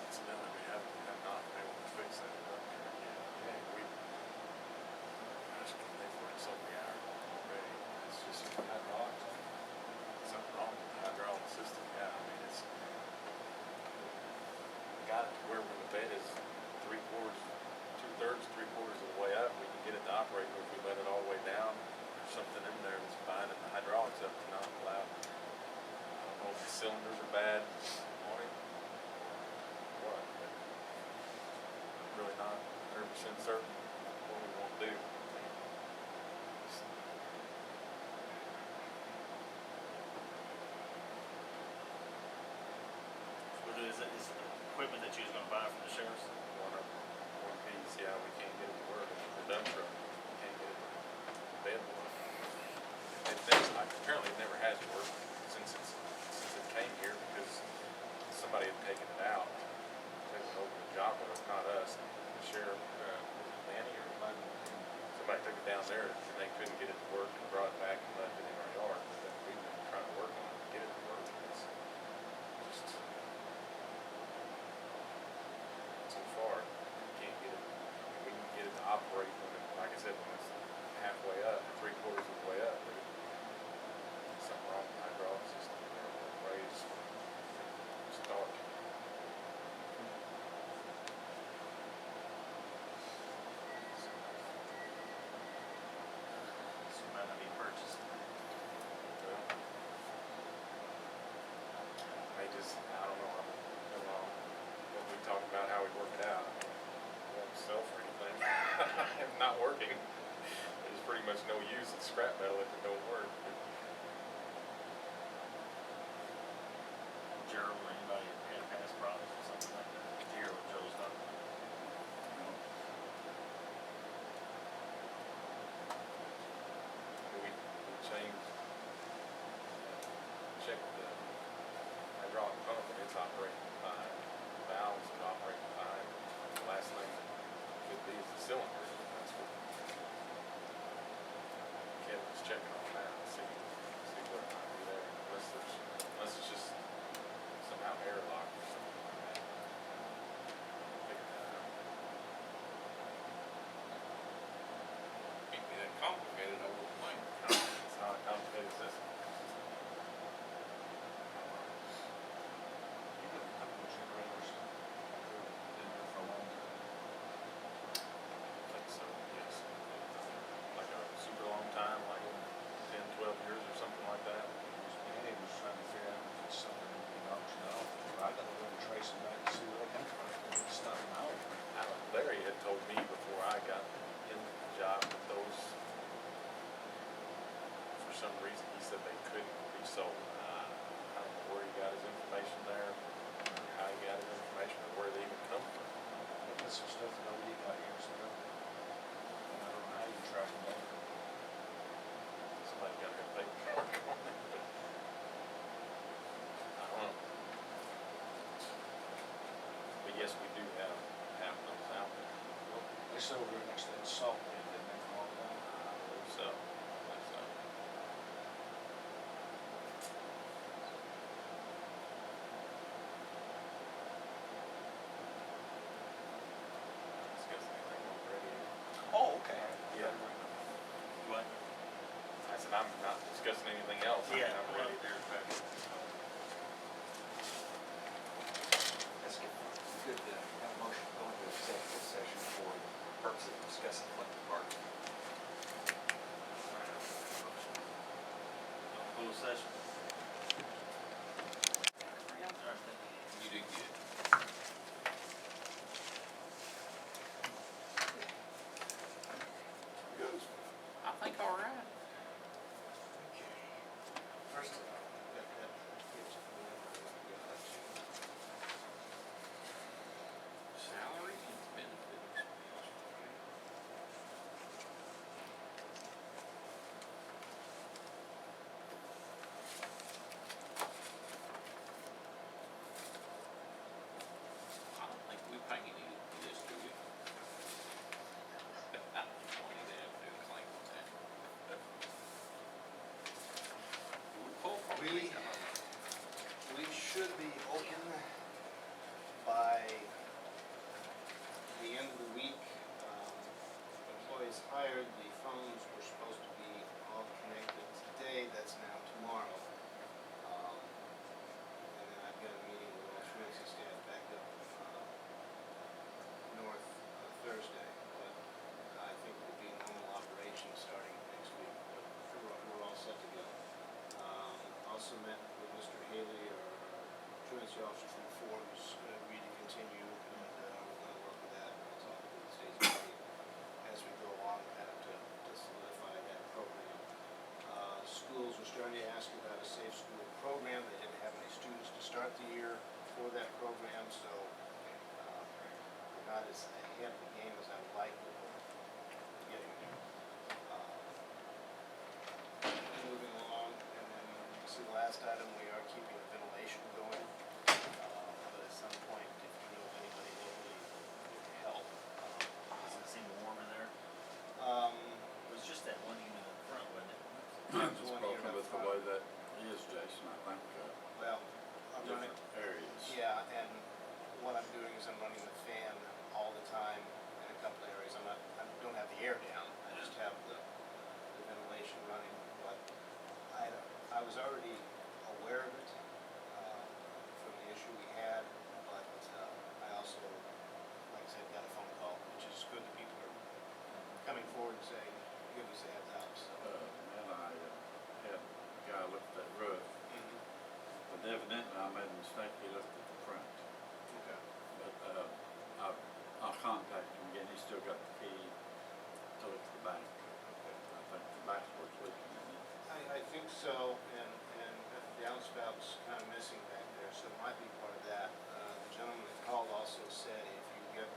Speaker 5: It's another, we have not been able to fix that up there yet. Yeah, we, gosh, they worked so many hours already. It's just hydraulic. Something wrong with the hydraulic system, yeah, I mean, it's, we got it to where when the bed is 3/4, 2/3, 3/4 of the way up, we can get it to operate, but if we let it all the way down, there's something in there that's binding the hydraulics up to not allow. I don't know if the cylinders are bad on it, or what, but I'm really not 100% certain what we want to do.
Speaker 3: Is it equipment that you was gonna buy from the sheriff's?
Speaker 5: One piece, yeah, we can't get it to work, the dump truck, we can't get it to bed to work. It's like, apparently it never has worked since it came here, because somebody had taken it out, taken it over
Speaker 7: down there and they couldn't get it to work and brought it back and left it in our yard. But we've been trying to work on it to get it to work. It's just too far. We can't get it. We can get it to operate when it, like I said, when it's halfway up, 3/4 of the way up. But something wrong with the hydraulic system. They're ready to start.
Speaker 3: So it might not be purchased.
Speaker 7: Well, I don't know, when we talk about how we work it out, I mean, it won't sell for anything. If not working, there's pretty much no use in scrap metal if it don't work.
Speaker 3: Gerald or anybody had past problems or something like that? Did you hear what Joe was talking about?
Speaker 7: We checked the hydraulic pump and it's operating fine. Valves are operating fine. The last thing could be is the cylinder. That's what Kevin's checking on that, see what might be there, unless it's just somehow airlocked or something like that. Figure that out.
Speaker 2: Can't be that complicated over the plane.
Speaker 7: It's not a complicated system.
Speaker 4: You got a couple of generators in there for a long time.
Speaker 7: I think so, yes. Like a super long time, like 10, 12 years or something like that.
Speaker 4: Danny was trying to figure out if it's something that we can auction off. I gotta go and trace them back and see where they come from. It's not an out.
Speaker 7: Larry had told me before I got in the job that those, for some reason, he said they couldn't be sold. I don't know where he got his information there, or how he got his information, or where they even come from.
Speaker 4: But that's some stuff that OD got years ago. And I don't know how you track them down.
Speaker 7: Somebody got their paperwork on it, but I don't know. But yes, we do have those out there.
Speaker 4: They sit over there next to that salt pit, didn't they, for a long time?
Speaker 7: I believe so. Discuss anything on the radio?
Speaker 4: Oh, okay.
Speaker 7: Yeah.
Speaker 3: What?
Speaker 7: I said, I'm not discussing anything else. I mean, I'm ready there.
Speaker 5: That's good. Good to have a motion to go into executive session for purposes of discussing collective bargaining.
Speaker 3: Closed session?
Speaker 1: Yeah.
Speaker 3: All right, thank you.
Speaker 2: You did good. I think all right.
Speaker 8: First of all, that gives me
Speaker 2: Salary and benefits. I don't think we pay any for this, do we? I don't want to have to claim on that. We pull from
Speaker 8: We-
Speaker 2: it.
Speaker 8: We should be open by the end of the week. Employees hired, the phones were supposed to be all connected today, that's now tomorrow. And then I've got a meeting with all Trinity staff back up north Thursday. But I think we'll be in normal operation starting next week, but we're all set to go. Also met with Mr. Haley, our truancy officer from Ford, who's going to agree to continue, and we're going to work with that. We'll talk to the state's attorney as we go along, kind of to solidify that program. Schools were starting to ask about a safe school program. They didn't have any students to start the year for that program, so we're not as ahead of the game as I would like, but we're getting there. Moving along, and then you see the last item, we are keeping the ventilation going. But at some point, if you know of anybody locally who can help.
Speaker 3: Does it seem warm in there?
Speaker 8: Um,
Speaker 3: Was
Speaker 8: also said if you get,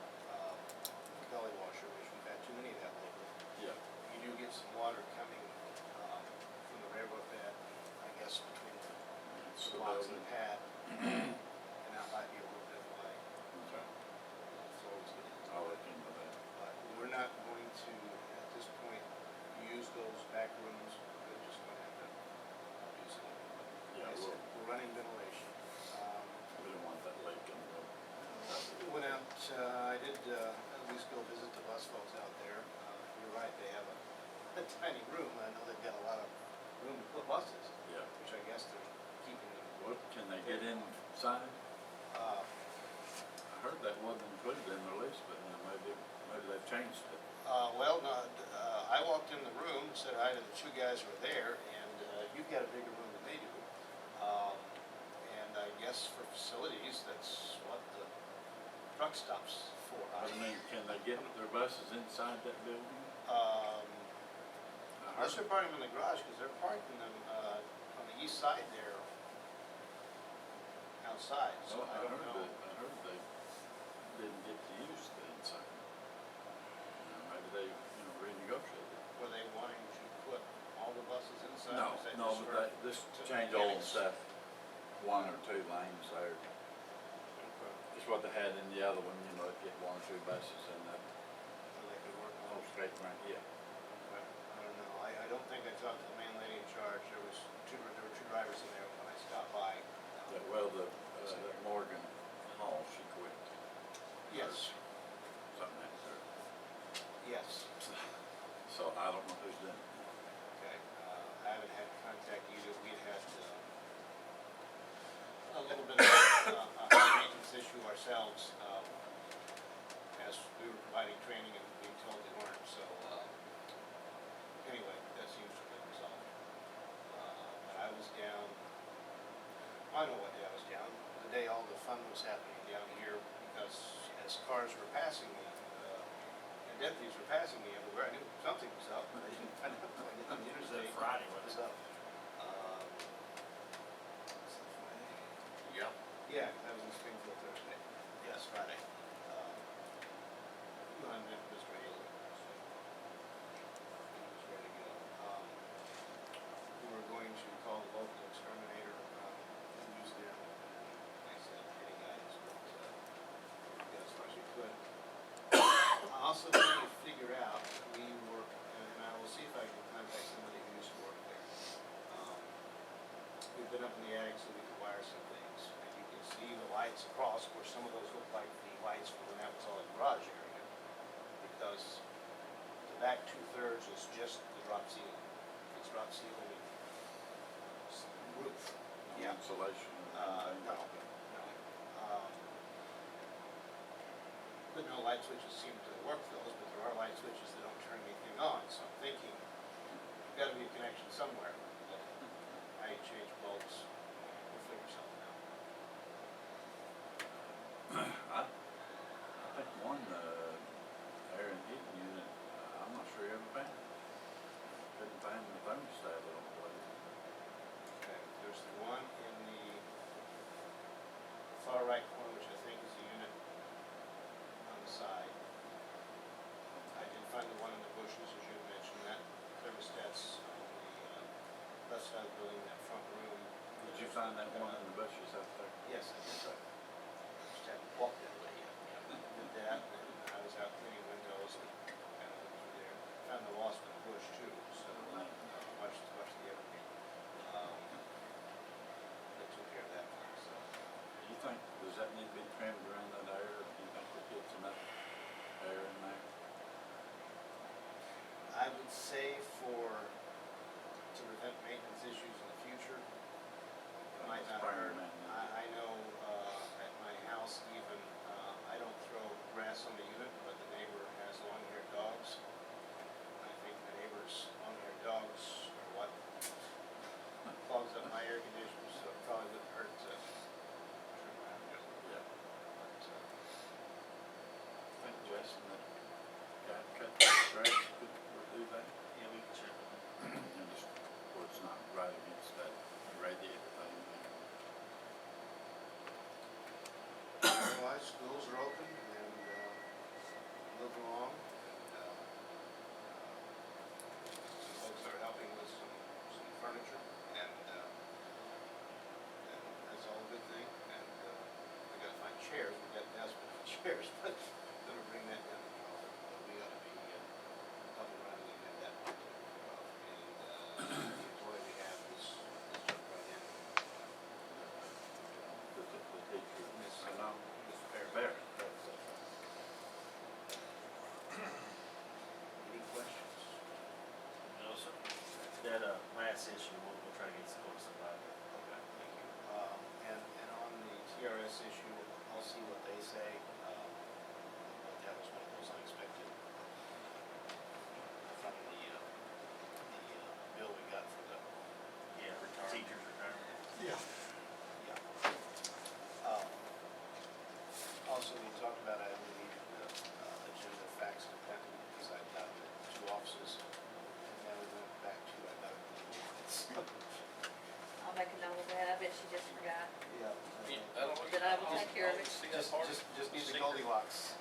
Speaker 8: gully washer, which we've had too many of that lately,
Speaker 4: Yeah.
Speaker 8: you do get some water coming, from the railroad bed, I guess between the
Speaker 4: So
Speaker 8: blocks and the
Speaker 4: they'll-
Speaker 8: pad. And that might be a little bit why
Speaker 4: Okay.
Speaker 8: the flow is getting.
Speaker 4: I'll look into that.
Speaker 8: But we're not going to, at this point, use those back rooms, we're just gonna have to do something.
Speaker 4: Yeah,
Speaker 8: Like I said,
Speaker 4: we'll-
Speaker 8: we're running ventilation.
Speaker 4: We don't want that lake in the road.
Speaker 8: Went out, I did, at least go visit the bus folks out there. You're right, they have a tiny room, I know they've got a lot of room to put buses,
Speaker 4: Yeah.
Speaker 8: which I guess they're keeping them.
Speaker 4: What, can they get inside?
Speaker 8: Uh,
Speaker 4: I heard that wasn't included in the list, but now maybe they've changed it.
Speaker 8: Well, no, I walked in the room, said hi to the two guys who were there, and you've got a bigger room than they do. And I guess for facilities, that's what the truck stops for.
Speaker 4: I mean, can they get their buses inside that building? I
Speaker 8: Unless
Speaker 4: heard,
Speaker 8: they're parking them in the garage, because they're parking them on the east side there, outside, so
Speaker 4: well,
Speaker 8: I don't know.
Speaker 4: I heard they didn't get to use the inside. Maybe they, renegotiated.
Speaker 8: Were they wanting to put all the buses inside?
Speaker 4: No,
Speaker 8: or is that
Speaker 4: no,
Speaker 8: just
Speaker 4: but
Speaker 8: for-
Speaker 4: they, just
Speaker 8: to
Speaker 4: change all the
Speaker 8: mechanics?
Speaker 4: stuff, 1 or 2 lanes there.
Speaker 8: Okay.
Speaker 4: Just what they had in the other one, they'd get 1 or 2 buses and that
Speaker 8: So they could work on
Speaker 4: whole
Speaker 8: it.
Speaker 4: straight line, yeah.
Speaker 8: Okay. I don't know, I don't think I talked to the main lady in charge, there were 2 drivers in there when I stopped by.
Speaker 4: Yeah, well, that Morgan Hall, she quit.
Speaker 8: Yes,
Speaker 4: Something happened to her.
Speaker 8: yes,
Speaker 4: So I don't know who's doing it.
Speaker 8: okay, I haven't had contact either, we'd had, a little bit of, a maintenance issue ourselves, as we were providing training and being told they weren't, so, anyway, that seems to have been resolved. But I was down, I don't know what day I was down, the day all the fun was happening down here, because as cars were passing me, and deputies were passing me everywhere, I knew something was up, but I didn't find out until I got on the
Speaker 3: Was that
Speaker 8: interstate.
Speaker 3: Friday,
Speaker 8: What
Speaker 3: wasn't
Speaker 8: was up? Was that Friday?
Speaker 2: Yeah.
Speaker 8: Yeah, that was in Springfield Thursday. Yes, Friday. No, I met Mr. Haley, so he was ready to go. We were going to call the local exterminator, use them, and I said, any guys, but, got as far as we could. I also trying to figure out, we were, and I will see if I can contact somebody who used to work there. We've been up in the attic so we could wire some things, and you can see the lights across, where some of those look like the lights from when that was all in the garage area. Because the back 2/3 is just the drop ceiling. It's drop ceiling and roof.
Speaker 4: No insulation or anything
Speaker 8: No,
Speaker 4: like that.
Speaker 8: no. But no light switches seem to work for those, but there are light switches that don't turn anything on, so I'm thinking, there's gotta be a connection somewhere. I change bulbs, we'll figure something out.
Speaker 4: I think one, air and heating unit, I'm not sure you ever found it. Couldn't find the thermostat, I don't believe.
Speaker 8: Okay, there's the one in the far right corner, which I think is the unit on the side. I did find the one in the bushes, as you had mentioned, that thermostat's on the, left side of the building, that front room.
Speaker 4: Did you find that one in the bushes out there?
Speaker 8: Yes, I did. Just haven't walked that way yet. Did that, and I was out cleaning windows and kind of looked through there. Found the wasp in the bush too, so, much the evergreen. They took care of that one, so.
Speaker 4: Do you think, does that need to be trimmed around that area, or do you think it gets enough air in there?
Speaker 8: I would say to prevent maintenance issues in the future, it might not
Speaker 4: Spring
Speaker 8: hurt.
Speaker 4: maintenance.
Speaker 8: I know, at my house even, I don't throw grass on the unit, but the neighbor has long-haired dogs. I think the neighbor's long-haired dogs are what clogs up my air conditioners, so it probably wouldn't hurt to trim around it.
Speaker 4: Yeah.
Speaker 8: But,
Speaker 4: I think Weston, that guy cut the grass, would do that.
Speaker 3: Yeah, we can check with them.
Speaker 4: And just, where it's not right against that radiator thing.
Speaker 8: otherwise, schools are open. repairs, but gonna bring that down to profit. But we ought to be up and running and have that particular off. And the employee we have is jumped right in.
Speaker 4: The teacher,
Speaker 8: Miss,
Speaker 4: I know,
Speaker 8: Miss Barrett.
Speaker 4: Barrett.
Speaker 8: Any questions?
Speaker 3: No, sir. That, last issue, we'll try to get some folks about it.
Speaker 8: Okay, thank you. And on the TRS issue, I'll see what they say. But that was one of those unexpected from the bill we got for the.
Speaker 3: Yeah, teachers retirement.
Speaker 8: Yeah. Yeah. Also, we talked about I only needed agenda facts dependent because I got the two offices. And then we went back to I got it.
Speaker 1: I'll make a note of that, I bet she just forgot.
Speaker 8: Yeah.
Speaker 1: But I will take care of it.
Speaker 8: Just need the Goldilocks.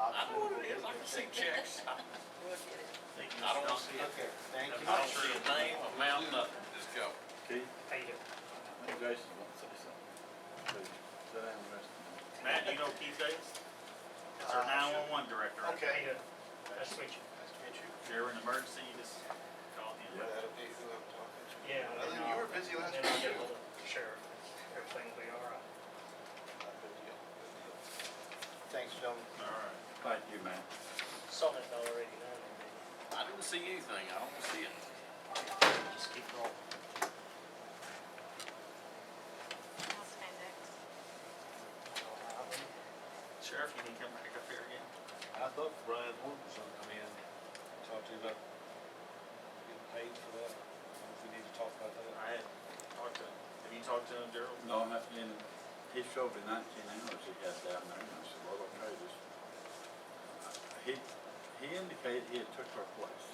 Speaker 2: I know what it is, I can see checks.
Speaker 1: We'll get it.
Speaker 3: Thank you,
Speaker 2: I don't
Speaker 3: Mr.
Speaker 2: wanna see it.
Speaker 8: Okay, thank
Speaker 3: Have
Speaker 8: you.
Speaker 3: a
Speaker 2: I don't
Speaker 3: nice
Speaker 2: see a name, amount, nothing, just go.
Speaker 4: Keith,
Speaker 9: How you doing?
Speaker 4: I think Jason wants to say something. Please, sit down and rest.
Speaker 3: Matt, you know Keith Davis? It's our 911 director.
Speaker 9: How
Speaker 8: Okay.
Speaker 9: you doing? Nice to meet you.
Speaker 8: Nice to meet you.
Speaker 3: If you're in an emergency, you just call him.
Speaker 4: Yeah.
Speaker 8: That'll be who I'm talking to.
Speaker 9: Yeah.
Speaker 8: Other than you were busy last
Speaker 9: And I'll
Speaker 8: week.
Speaker 9: get a hold of the sheriff. Everything will be all right.
Speaker 8: Good deal, good deal. Thanks, gentlemen.
Speaker 3: All right.
Speaker 4: Thank you, man.
Speaker 9: Saw that $1.89 on there.
Speaker 2: I didn't see anything, I don't see it.
Speaker 9: Just keep rolling.
Speaker 3: Sheriff, you need to come back up here again?
Speaker 10: I thought Brian Horton was gonna come in and talk to you about getting paid for that. I don't know if we need to talk about that.
Speaker 3: I had talked to him. Have you talked to him, Gerald?
Speaker 4: No, and he showed me 19 hours he had down there, and I said, well, okay, just, he indicated he had took our place.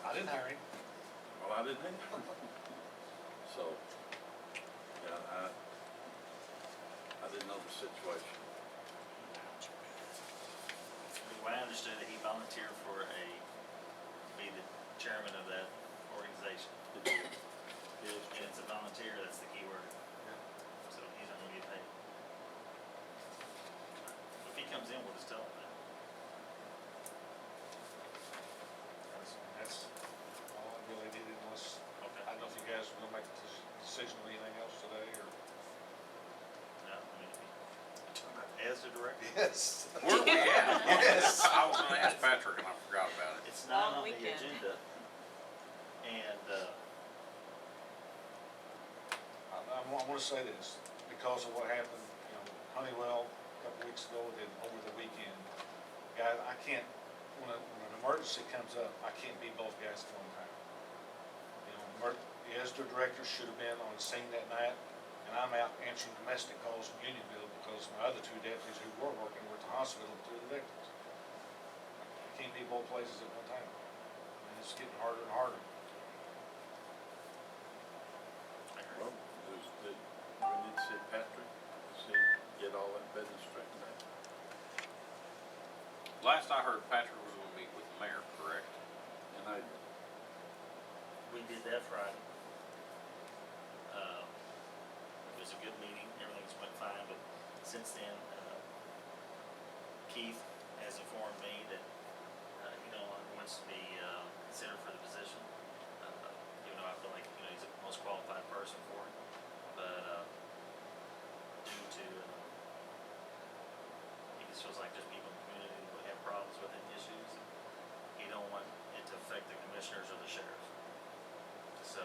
Speaker 10: I didn't hire him.
Speaker 4: Well, I didn't either. So, yeah, I didn't know the situation.
Speaker 3: Well, I understood that he volunteered for be the chairman of that organization.
Speaker 4: He is
Speaker 3: And it's a volunteer, that's the key word. So he's not gonna get paid. If he comes in, we'll just tell him that.
Speaker 10: That's all I really needed unless,
Speaker 3: Okay.
Speaker 10: I don't know if you guys are gonna make a decision on anything else today or.
Speaker 3: No, I mean, as the director,
Speaker 10: Yes.
Speaker 2: Where are we at?
Speaker 10: Yes.
Speaker 2: I was gonna ask Patrick and I forgot about it.
Speaker 3: it's not
Speaker 1: Long
Speaker 3: on the
Speaker 1: weekend.
Speaker 3: agenda. And,
Speaker 10: I wanna say this, because of what happened, Honeywell a couple weeks ago, then over the weekend. Guys, I can't, when an emergency comes up, I can't be both guys at one time. The ESDR director should have been on the scene that night, and I'm out answering domestic calls from Unionville because my other two deputies who were working were at the hospital with two of the victims. I can't be both places at one time. And it's getting harder and harder.
Speaker 4: Well, we need to see Patrick, get all that business straightened out.
Speaker 2: Last I heard, Patrick was gonna meet with the mayor, correct?
Speaker 4: And
Speaker 3: we did that Friday. It was a good meeting, everything's went fine, but since then, Keith has informed me that, he no longer wants to be, considered for the position. Even though I feel like, he's the most qualified person for it, but, due to, he just feels like there's people in the community who have problems with it, issues. He don't want it to affect the commissioners or the sheriff. So,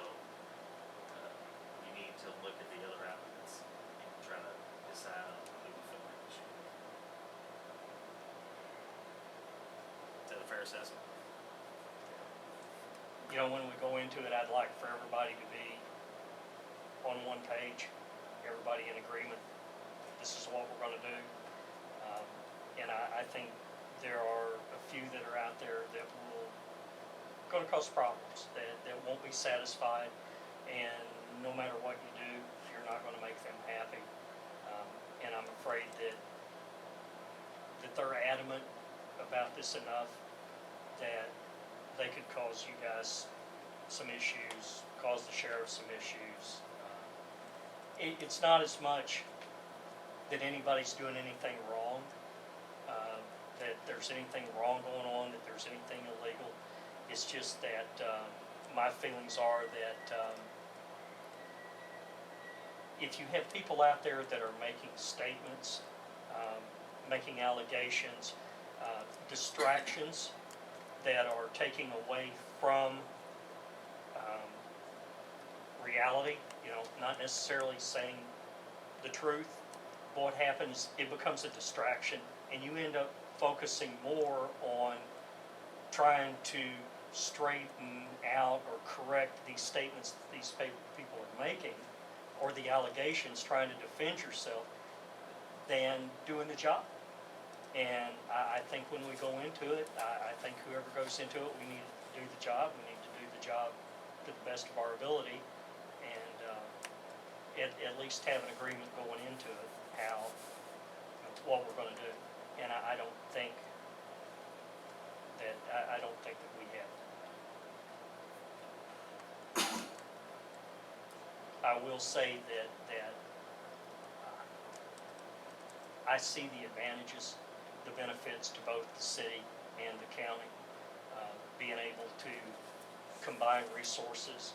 Speaker 3: we need to look at the other applicants and try to decide on who we feel like we should. Is that a fair assessment?
Speaker 9: When we go into it, I'd like for everybody to be on one page, everybody in agreement. This is what we're gonna do. And I think there are a few that are out there that will, gonna cause problems, that won't be satisfied. And no matter what you do, you're not gonna make them happy. And I'm afraid that they're adamant about this enough that they could cause you guys some issues, cause the sheriff some issues. It's not as much that anybody's doing anything wrong, that there's anything wrong going on, that there's anything illegal. It's just that my feelings are that if you have people out there that are making statements, making allegations, distractions that are taking away from reality, not necessarily saying the truth, but what happens, it becomes a distraction, and you end up focusing more on trying to straighten out or correct these statements that these people are making, or the allegations, trying to defend yourself, than doing the job. And I think when we go into it, I think whoever goes into it, we need to do the job. We need to do the job to the best of our ability, and at least have an agreement going into it, how, what we're going to do. And I don't think that we have. I will say that I see the advantages, the benefits to both the city and the county, being able to combine resources.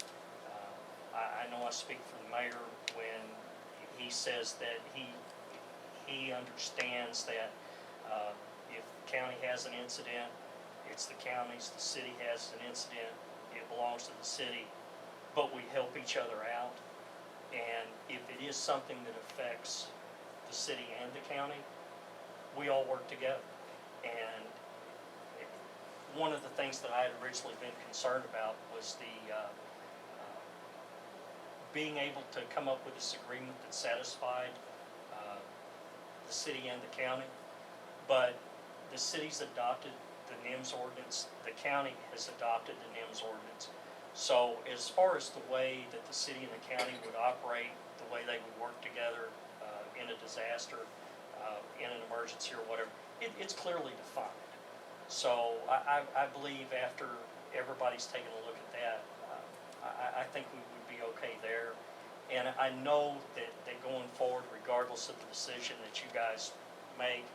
Speaker 9: I know I speak for the mayor when he says that he understands that if the county has an incident, it's the county's, the city has an incident, it belongs to the city, but we help each other out. And if it is something that affects the city and the county, we all work together. And one of the things that I had originally been concerned about was the being able to come up with this agreement that satisfied the city and the county. But the city's adopted the NIMS ordinance, the county has adopted the NIMS ordinance. So as far as the way that the city and the county would operate, the way they would work together in a disaster, in an emergency or whatever, it's clearly defined. So I believe after everybody's taken a look at that, I think we would be okay there. And I know that going forward, regardless of the decision that you guys make,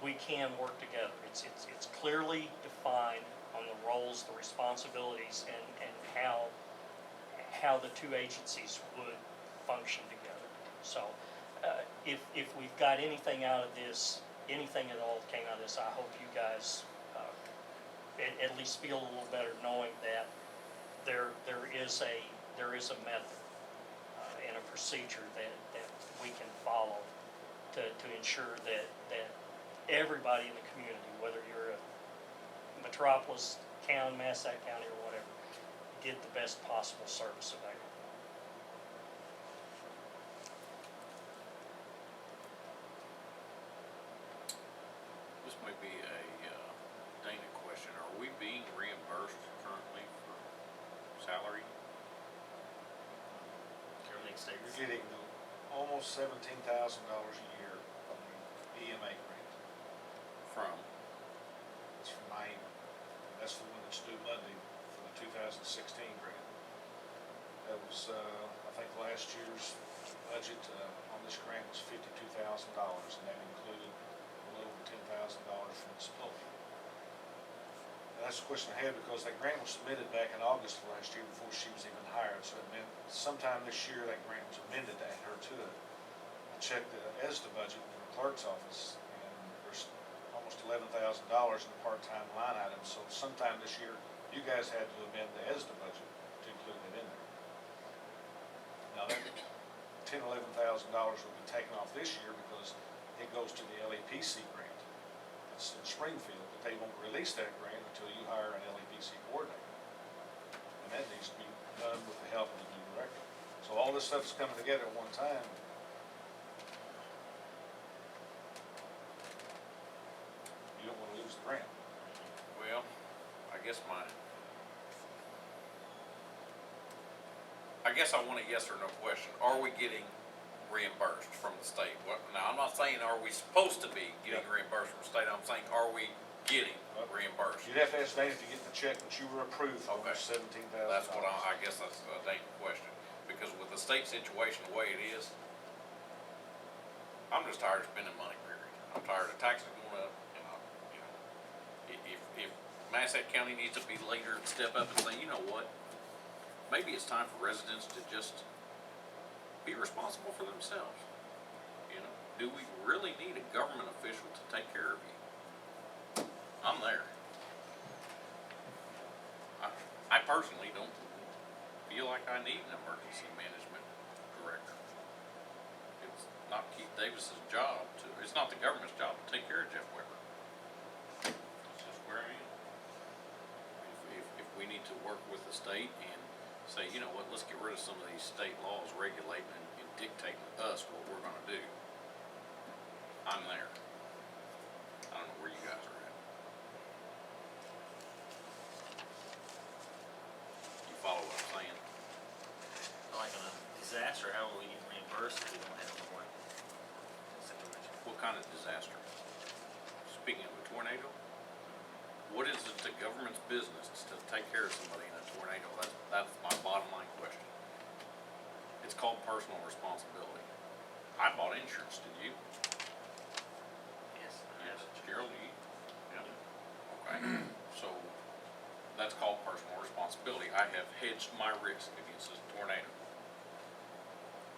Speaker 9: we can work together. It's clearly defined on the roles, the responsibilities, and how the two agencies would function together. So if we've got anything out of this, anything at all that came out of this, I hope you guys at least feel a little better knowing that there is a method and a procedure that we can follow to ensure that everybody in the community, whether you're a metropolis, town, Massac County, or whatever, get the best possible service available.
Speaker 2: This may be a Dana question. Are we being reimbursed currently for salary?
Speaker 3: Everything stays.
Speaker 10: You're getting almost $17,000 a year from the EMA grant.
Speaker 2: From?
Speaker 10: It's from Miami. That's the one that's due Monday for the 2016 grant. That was, I think last year's budget on this grant was $52,000, and that included a little over $10,000 from the split. That's the question I had because that grant was submitted back in August of last year before she was even hired. So it meant sometime this year that grant was amended to add her to it. I checked the ESDA budget in the clerk's office, and there's almost $11,000 in the part-time line item. So sometime this year, you guys had to amend the ESDA budget to include it in there. Now that $10,000 or $11,000 will be taken off this year because it goes to the LEPC grant. It's in Springfield, but they won't release that grant until you hire an LEPC coordinator. And that needs to be done with the help of the new director. So all this stuff is coming together at one time. You don't want to lose the grant.
Speaker 2: Well, I guess I want a yes or no question. Are we getting reimbursed from the state? Now, I'm not saying are we supposed to be getting reimbursed from the state. I'm saying are we getting reimbursed?
Speaker 10: You'd have to ask Dana to get the check that you were approved for,
Speaker 2: Okay.
Speaker 10: $17,000.
Speaker 2: That's what I guess that's a Dana question. Because with the state situation the way it is, I'm just tired of spending money, period. I'm tired of taxes going up, and if Massac County needs to be the leader and step up and say, you know what? Maybe it's time for residents to just be responsible for themselves. You know, do we really need a government official to take care of you? I'm there. I personally don't feel like I need an emergency management director. It's not Keith Davis's job to, it's not the government's job to take care of Jeff Weber. That's just where I am. If we need to work with the state and say, you know what, let's get rid of some of these state laws regulating and dictating to us what we're gonna do, I'm there. I don't know where you guys are at. You follow what I'm saying?
Speaker 3: Like in a disaster, how will we get reimbursed if we don't have no more situation?
Speaker 2: What kind of disaster? Speaking of a tornado, what is it the government's business to take care of somebody in a tornado? That's my bottom line question. It's called personal responsibility. I bought insurance, did you?
Speaker 3: Yes, I
Speaker 2: Yes.
Speaker 3: have.
Speaker 2: Gerald, you? Yeah. Okay, so that's called personal responsibility. I have hedged my risk against this tornado.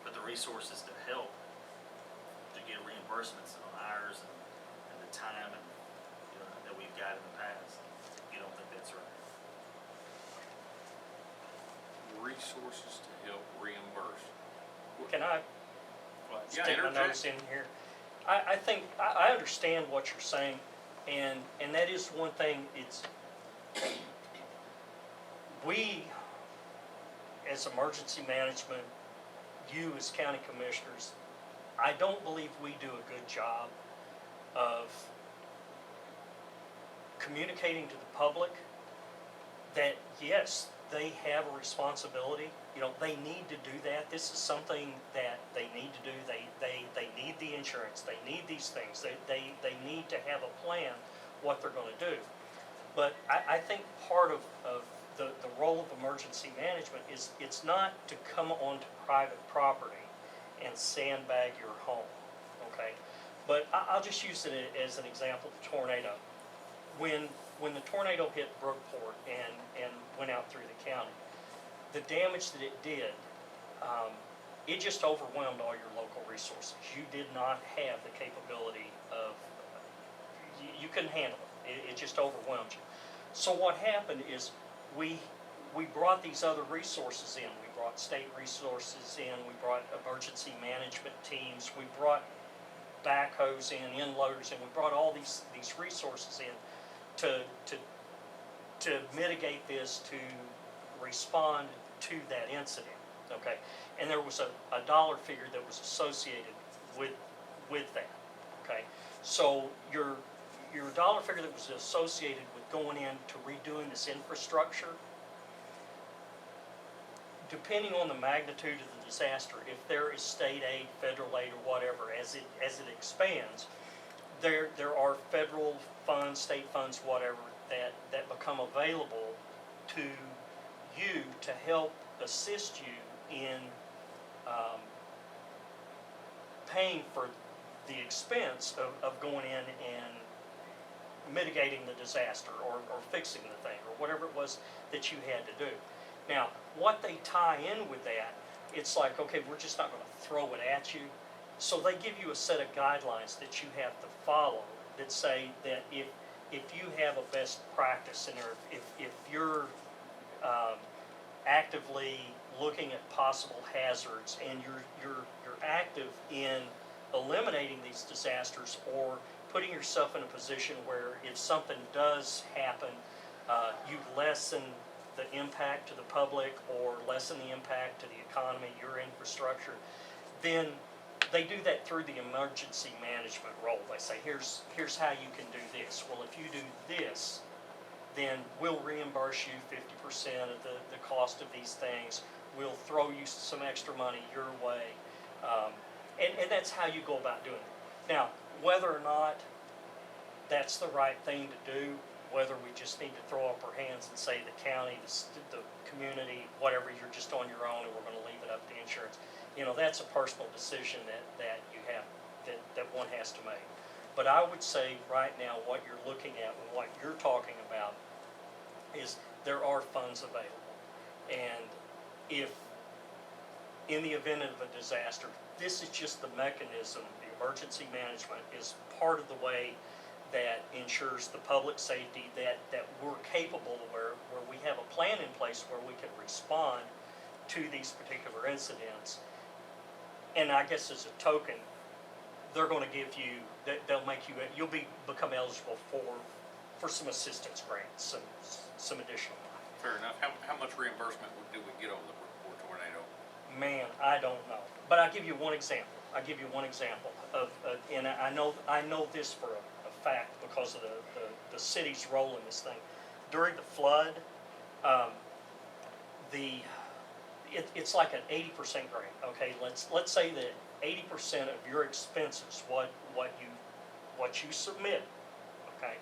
Speaker 3: But the resources to help to get reimbursements on ours and the time and, you know, that we've got in the past, you don't think that's right?
Speaker 2: Resources to help reimburse.
Speaker 9: Can I
Speaker 2: Yeah,
Speaker 9: stick my
Speaker 2: interject.
Speaker 9: nose in here? I think, I understand what you're saying, and that is one thing, it's, we, as emergency management, you as county commissioners, I don't believe we do a good job of communicating to the public that, yes, they have a responsibility. You know, they need to do that. This is something that they need to do. They need the insurance. They need these things. They need to have a plan what they're gonna do. But I think part of the role of emergency management is it's not to come onto private property and sandbag your home, okay? But I'll just use it as an example, the tornado. When the tornado hit Brookport and went out through the county, the damage that it did, it just overwhelmed all your local resources. You did not have the capability of, you couldn't handle it. It just overwhelmed you. So what happened is we brought these other resources in. We brought state resources in. We brought emergency management teams. We brought backhoes in, inloaders, and we brought all these resources in to mitigate this, to respond to that incident, okay? And there was a dollar figure that was associated with that, okay? So your dollar figure that was associated with going in to redoing this infrastructure, depending on the magnitude of the disaster, if there is state aid, federal aid, or whatever, as it expands, there are federal funds, state funds, whatever, that become available to you to help assist you in paying for the expense of going in and mitigating the disaster or fixing the thing or whatever it was that you had to do. Now, what they tie in with that, it's like, okay, we're just not going to throw it at you. So they give you a set of guidelines that you have to follow that say that if you have a best practice and if you're actively looking at possible hazards and you're active in eliminating these disasters or putting yourself in a position where if something does happen, you lessen the impact to the public or lessen the impact to the economy, your infrastructure, then they do that through the emergency management role. They say, here's how you can do this. Well, if you do this, then we'll reimburse you 50% of the cost of these things. We'll throw you some extra money your way. And that's how you go about doing it. Now, whether or not that's the right thing to do, whether we just need to throw up our hands and say the county, the community, whatever, you're just on your own and we're going to leave it up to insurance. You know, that's a personal decision that you have, that that one has to make. But I would say right now, what you're looking at and what you're talking about is there are funds available. And if, in the event of a disaster, this is just the mechanism, the emergency management is part of the way that ensures the public safety, that we're capable where we have a plan in place where we can respond to these particular incidents. And I guess as a token, they're gonna give you, they'll make you, become eligible for some assistance grants, some additional money.
Speaker 2: Fair enough. How much reimbursement do we get over the poor tornado?
Speaker 9: Man, I don't know. But I'll give you one example. Of and I know this for a fact because of the city's role in this thing. During the flood, it's like an 80% grant. Okay, let's say that 80% of your expenses, what you submit. Okay,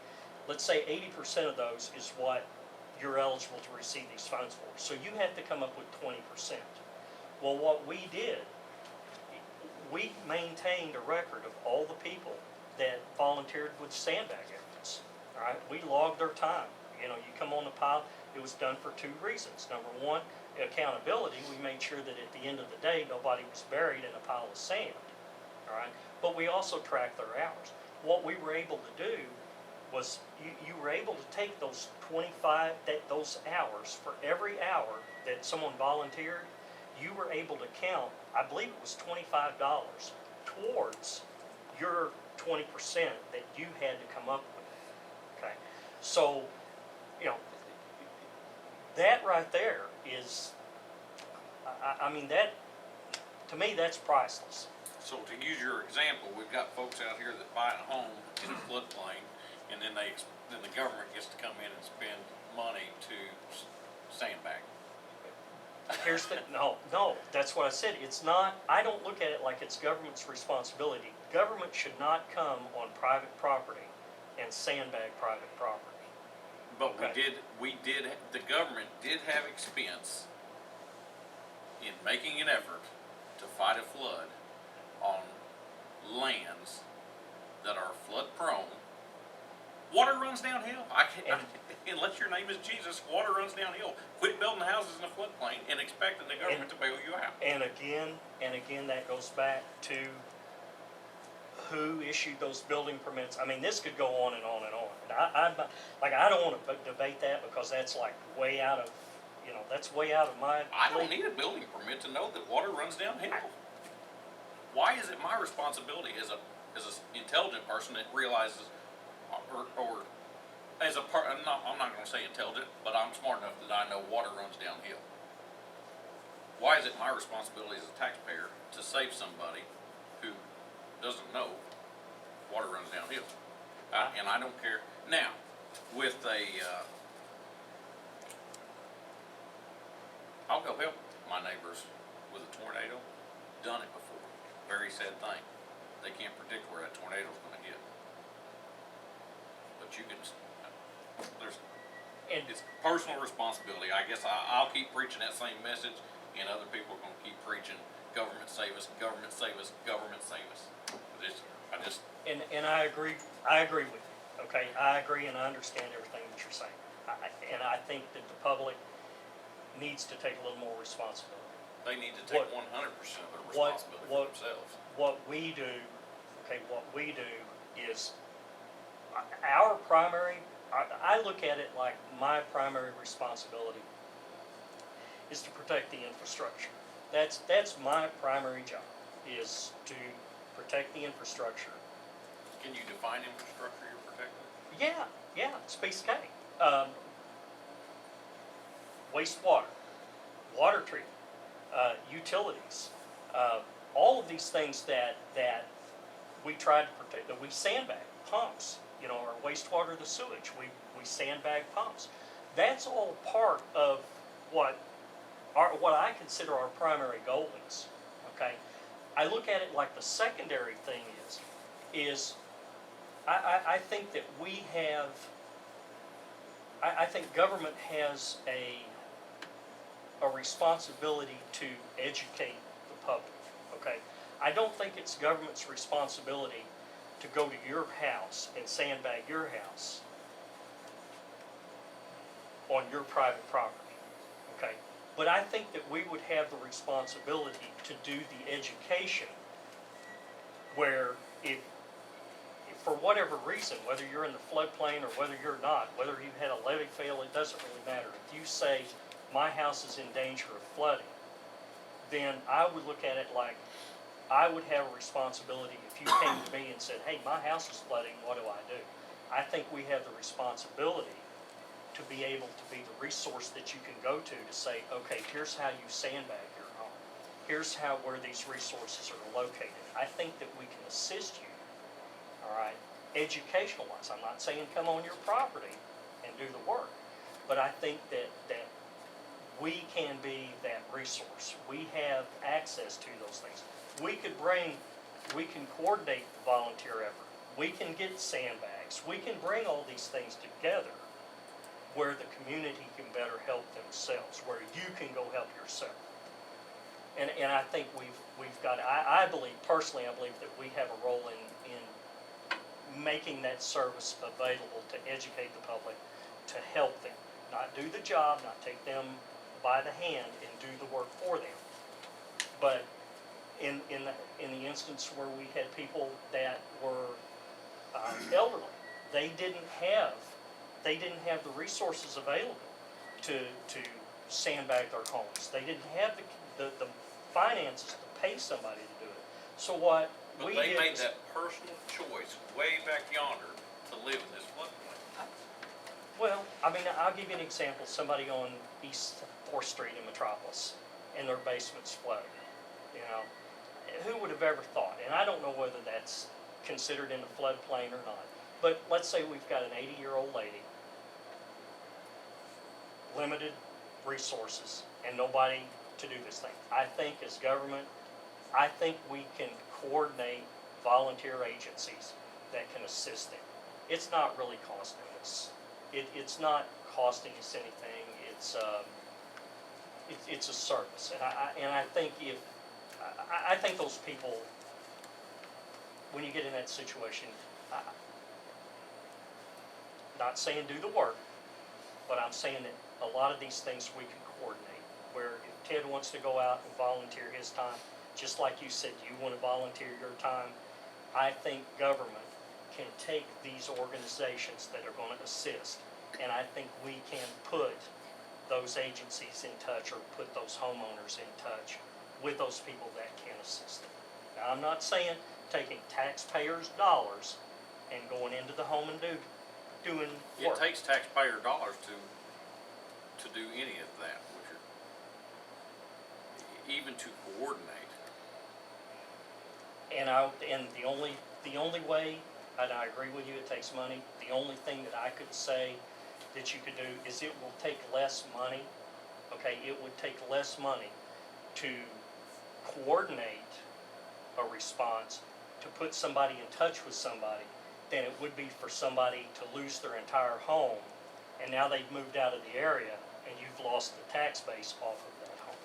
Speaker 9: let's say 80% of those is what you're eligible to receive these funds for. So you have to come up with 20%. Well, what we did, we maintained a record of all the people that volunteered with sandbag efforts. All right, we logged their time. You know, you come on the pile. It was done for two reasons. Number one, accountability. We made sure that at the end of the day, nobody was buried in a pile of sand. All right, but we also tracked their hours. What we were able to do was you were able to take those those hours for every hour that someone volunteered. You were able to count, I believe it was $25 towards your 20% that you had to come up with. Okay, so you know that right there is, I mean that, to me that's priceless.
Speaker 2: So to use your example, we've got folks out here that buy a home in a floodplain, and then the government gets to come in and spend money to sandbag.
Speaker 9: Here's the, no, that's what I said. It's not, I don't look at it like it's government's responsibility. Government should not come on private property and sandbag private property.
Speaker 2: But
Speaker 9: Okay.
Speaker 2: the government did have expense in making an effort to fight a flood on lands that are flood prone. Water runs downhill. Unless your name is Jesus, water runs downhill. Quit building houses in a floodplain and expecting the government to bail you out.
Speaker 9: And again, that goes back to who issued those building permits. I mean, this could go on and on and on. And I don't want to debate that because that's like way out of, that's way out of my.
Speaker 2: I don't need a building permit to know that water runs downhill. Why is it my responsibility as an intelligent person that realizes, or as a part, I'm not going to say intelligent, but I'm smart enough that I know water runs downhill. Why is it my responsibility as a taxpayer to save somebody who doesn't know water runs downhill? And I don't care. Now, with I'll go help my neighbors with a tornado. Done it before. Very sad thing. They can't predict where that tornado's going to hit. But you can. It's personal responsibility. I guess I'll keep preaching that same message, and other people are going to keep preaching, government save us, government save us, government save us.
Speaker 9: And I agree with you, okay? I agree and I understand everything that you're saying. And I think that the public needs to take a little more responsibility.
Speaker 2: They need to take 100% of their responsibility for themselves.
Speaker 9: What we do is our primary, I look at it like my primary responsibility is to protect the infrastructure. That's my primary job, is to protect the infrastructure.
Speaker 2: Can you define infrastructure you're protecting?
Speaker 9: Yeah, it's piece of cake. Wastewater, water treatment, utilities, all of these things that we try to protect, that we sandbag, pumps, our wastewater, the sewage, we sandbag pumps. That's all part of what I consider our primary goal is, okay? I look at it like the secondary thing is I think that we have, I think government has a responsibility to educate the public, okay? I don't think it's government's responsibility to go to your house and sandbag your house on your private property, okay? But I think that we would have the responsibility to do the education where if for whatever reason, whether you're in the floodplain or whether you're not, whether you had a levee fail, it doesn't really matter. If you say, my house is in danger of flooding, then I would look at it like I would have a responsibility if you came to me and said, hey, my house is flooding, what do I do? I think we have the responsibility to be able to be the resource that you can go to say, okay, here's how you sandbag your home. Here's where these resources are located. I think that we can assist you, all right, educational wise. I'm not saying come on your property and do the work, but I think that we can be that resource. We have access to those things. We can coordinate the volunteer effort. We can get sandbags. We can bring all these things together where the community can better help themselves, where you can go help yourself. And I think we've got, I believe, personally, I believe that we have a role in making that service available to educate the public, to help them. Not do the job, not take them by the hand and do the work for them. But in the instance where we had people that were elderly, they didn't have the resources available to sandbag their homes. They didn't have the finances to pay somebody to do it. So what
Speaker 2: But
Speaker 9: we
Speaker 2: they
Speaker 9: did
Speaker 2: made
Speaker 9: was,
Speaker 2: that personal choice way back yonder to live in this floodplain.
Speaker 9: well, I mean, I'll give you an example. Somebody on East 4th Street in Metropolis, and their basement's flooded. You know, who would have ever thought? And I don't know whether that's considered in a floodplain or not. But let's say we've got an 80-year-old lady, limited resources, and nobody to do this thing. I think as government, I think we can coordinate volunteer agencies that can assist them. It's not really costing us. It's not costing us anything. It's a service, and I think I think those people, when you get in that situation, not saying do the work, but I'm saying that a lot of these things we can coordinate. Where if Ted wants to go out and volunteer his time, just like you said, you want to volunteer your time, I think government can take these organizations that are going to assist, and I think we can put those agencies in touch or put those homeowners in touch with those people that can assist them. Now, I'm not saying taking taxpayers' dollars and going into the home and doing
Speaker 2: It
Speaker 9: work.
Speaker 2: takes taxpayer dollars to do any of that, even to coordinate.
Speaker 9: And the only way, and I agree with you, it takes money. The only thing that I could say that you could do is it will take less money. Okay, it would take less money to coordinate a response, to put somebody in touch with somebody, than it would be for somebody to lose their entire home, and now they've moved out of the area, and you've lost the tax base off of that home.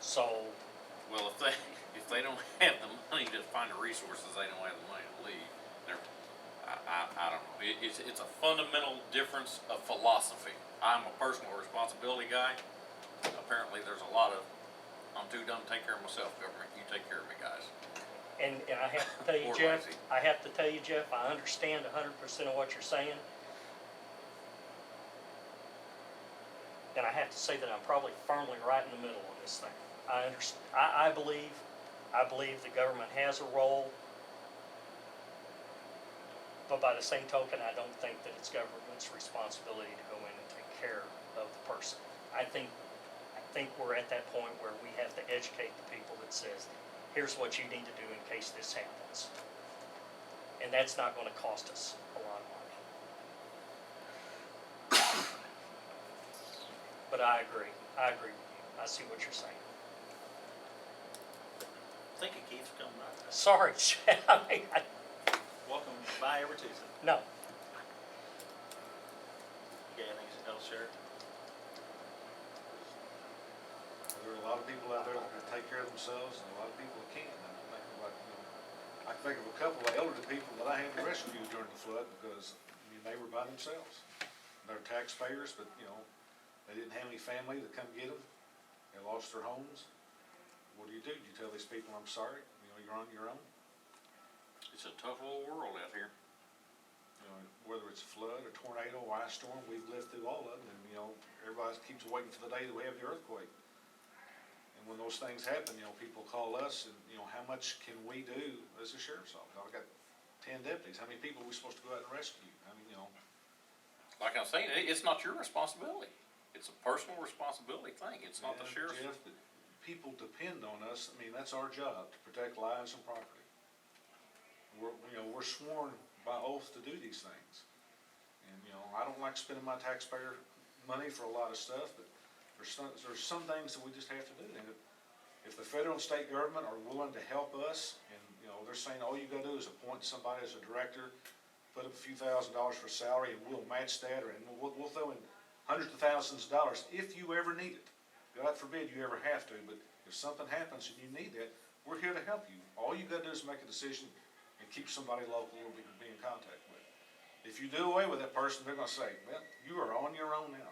Speaker 9: So,
Speaker 2: Well, if they don't have the money to find the resources, they don't have the money to leave. I don't know. It's a fundamental difference of philosophy. I'm a personal responsibility guy. Apparently, there's a lot of, I'm too dumb to take care of myself, government. You take care of me, guys.
Speaker 9: and I have to tell you,
Speaker 2: Or
Speaker 9: Jeff,
Speaker 2: lazy.
Speaker 9: I understand 100% of what you're saying. And I have to say that I'm probably firmly right in the middle of this thing. I believe the government has a role, but by the same token, I don't think that it's government's responsibility to go in and take care of the person. I think we're at that point where we have to educate the people that says, here's what you need to do in case this happens. And that's not going to cost us a lot of money. But I agree with you. I see what you're saying.
Speaker 3: Thank you, Keith, for coming by.
Speaker 9: Sorry, Chad.
Speaker 3: Welcome by every Tuesday.
Speaker 9: No.
Speaker 3: You got anything else, Sheriff?
Speaker 10: There are a lot of people out there that can take care of themselves, and a lot of people that can't, and I think nobody I can think of a couple of elderly people that I had to rescue during the flood because, I mean, they were by themselves. They're taxpayers, but, you know, they didn't have any family to come get them. They lost their homes. What do? You tell these people, I'm sorry, you know, you're on your own?
Speaker 2: It's a tough little world out here.
Speaker 10: You know, whether it's a flood, a tornado, or ice storm, we've lived through all of them, and, you know, everybody keeps waiting for the day that we have the earthquake. And when those things happen, you know, people call us and, you know, how much can we do as a sheriff's office? I've got 10 deputies, how many people are we supposed to go out and rescue? I mean, you know,
Speaker 2: Like I'm saying, it's not your responsibility. It's a personal responsibility thing. It's not the
Speaker 10: yeah,
Speaker 2: sheriff's.
Speaker 10: Jeff, but people depend on us, I mean, that's our job, to protect lives and property. We're sworn by oath to do these things. And, you know, I don't like spending my taxpayer money for a lot of stuff, but there's some things that we just have to do. And if the federal and state government are willing to help us, and, you know, they're saying all you gotta do is appoint somebody as a director, put up a few $1,000s for salary, and we'll match that, and we'll throw in hundreds of thousands of dollars if you ever need it. God forbid you ever have to, but if something happens and you need that, we're here to help you. All you gotta do is make a decision and keep somebody local we can be in contact with. If you do away with that person, they're gonna say, well, you are on your own now.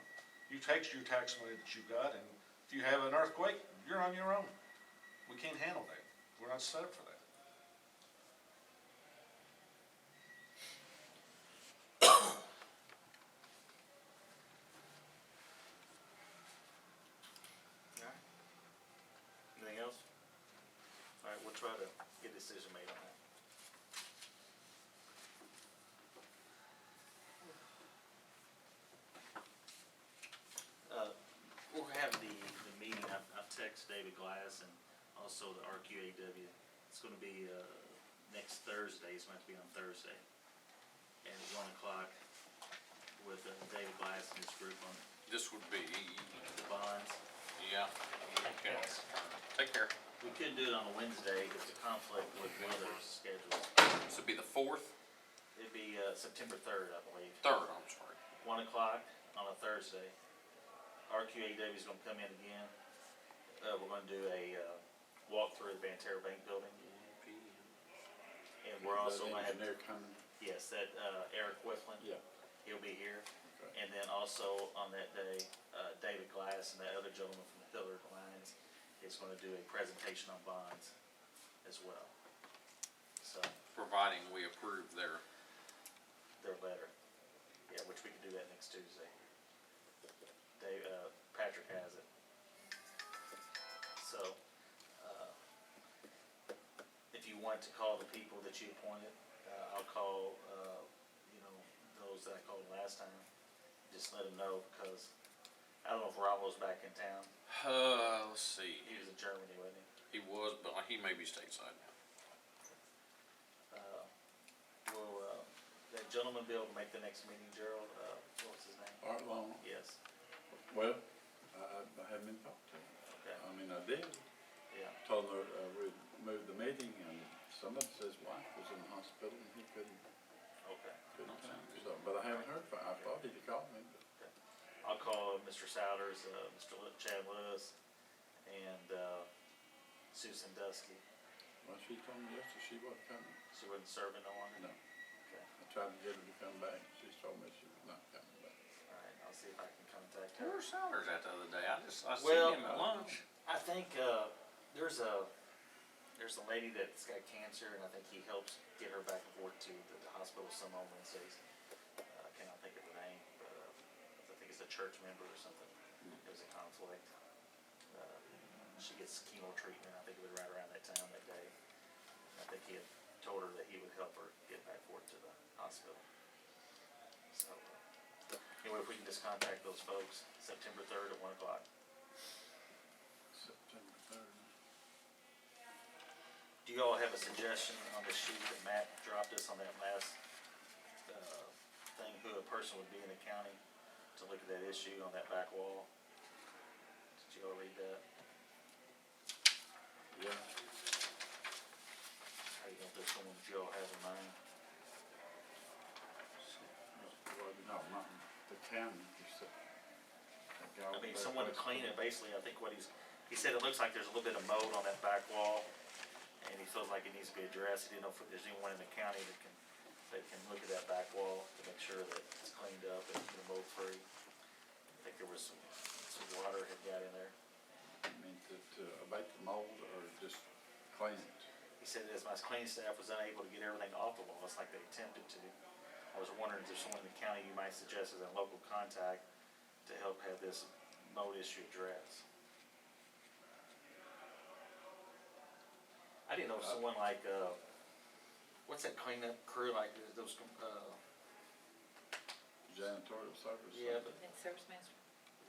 Speaker 10: You take your tax money that you've got, and if you have an earthquake, you're on your own. We can't handle that. We're not set up for that.
Speaker 3: Alright. Anything else? Alright, we'll try to get a decision made on that. We'll have the meeting, I've texted David Glass and also the RQAW. It's gonna be, next Thursday, it's going to be on Thursday at 1 o'clock with David Glass and his group on
Speaker 2: This would be,
Speaker 3: the bonds.
Speaker 2: yeah. Okay. Take care.
Speaker 3: We could do it on a Wednesday, it's a conflict with weather schedules.
Speaker 2: This would be the 4th,
Speaker 3: It'd be, September 3rd, I believe.
Speaker 2: 3rd, I'm sorry.
Speaker 3: 1 o'clock on a Thursday. RQAW's gonna come in again. We're gonna do a, walk through the Banterra Bank building. And we're also gonna have,
Speaker 4: Engineer coming,
Speaker 3: yes, that, Eric Whifflin,
Speaker 4: yeah,
Speaker 3: he'll be here.
Speaker 4: okay.
Speaker 3: And then also on that day, David Glass and that other gentleman from the Pillar Alliance is gonna do a presentation on bonds as well. So,
Speaker 2: Providing we approve their,
Speaker 3: their letter, yeah, which we can do that next Tuesday. Patrick has it. So, if you want to call the people that you appointed, I'll call, those that I called last time. Just let them know, because I don't know if Rollo's back in town.
Speaker 2: let's see.
Speaker 3: He was in Germany, wasn't he?
Speaker 2: He was, but he may be stateside now.
Speaker 3: That gentleman be able to make the next meeting, Gerald, what's his name?
Speaker 4: Art Long,
Speaker 3: Yes,
Speaker 4: well, I haven't been talked to.
Speaker 3: okay,
Speaker 4: I mean, I did,
Speaker 3: yeah,
Speaker 4: told him we'd move the meeting, and somebody said his wife was in the hospital and he couldn't
Speaker 3: okay.
Speaker 4: come. So, but I haven't heard from him. I thought he'd call me, but
Speaker 3: I'll call Mr. Souders, Mr. Chad Lewis, and, Susan Dusky.
Speaker 4: well, she told me yesterday she wasn't coming.
Speaker 3: She wasn't serving no longer?
Speaker 4: No.
Speaker 3: Okay,
Speaker 4: I tried to get her to come back, she told me she was not coming back.
Speaker 3: alright, I'll see if I can contact her.
Speaker 2: Where's Souders at the other day? I seen
Speaker 3: Well,
Speaker 2: him at lunch.
Speaker 3: I think, there's a lady that's got cancer, and I think he helps get her back and forth to the hospital some on Wednesdays. I cannot think of the name, but, I think it's a church member or something. There's a conflict. She gets chemo treatment, I think it was right around that time that day. I think he had told her that he would help her get back forth to the hospital. So, anyway, if we can just contact those folks, September 3rd at 1 o'clock.
Speaker 4: September 3rd.
Speaker 3: Do you all have a suggestion on the sheet that Matt dropped us on that last, thing, who a person would be in the county to look at that issue on that back wall? Did you all read that?
Speaker 4: Yeah,
Speaker 3: How you know if there's someone that you all have in mind?
Speaker 4: well, no, not the county, just that guy.
Speaker 3: I mean, someone to clean it, basically, I think he said it looks like there's a little bit of mold on that back wall, and he feels like it needs to be addressed. He didn't know if there's anyone in the county that can look at that back wall to make sure that it's cleaned up and mold free. I think there was some water had got in there.
Speaker 4: I mean, to abate the mold or just clean it?
Speaker 3: He said as my cleaning staff was unable to get everything off the wall, it's like they attempted to. I was wondering if there's someone in the county you might suggest as a local contact to help have this mold issue addressed. I didn't know if someone like, what's that cleanup crew like, those,
Speaker 4: Janitorial service?
Speaker 3: yeah, but,
Speaker 1: And Service Master,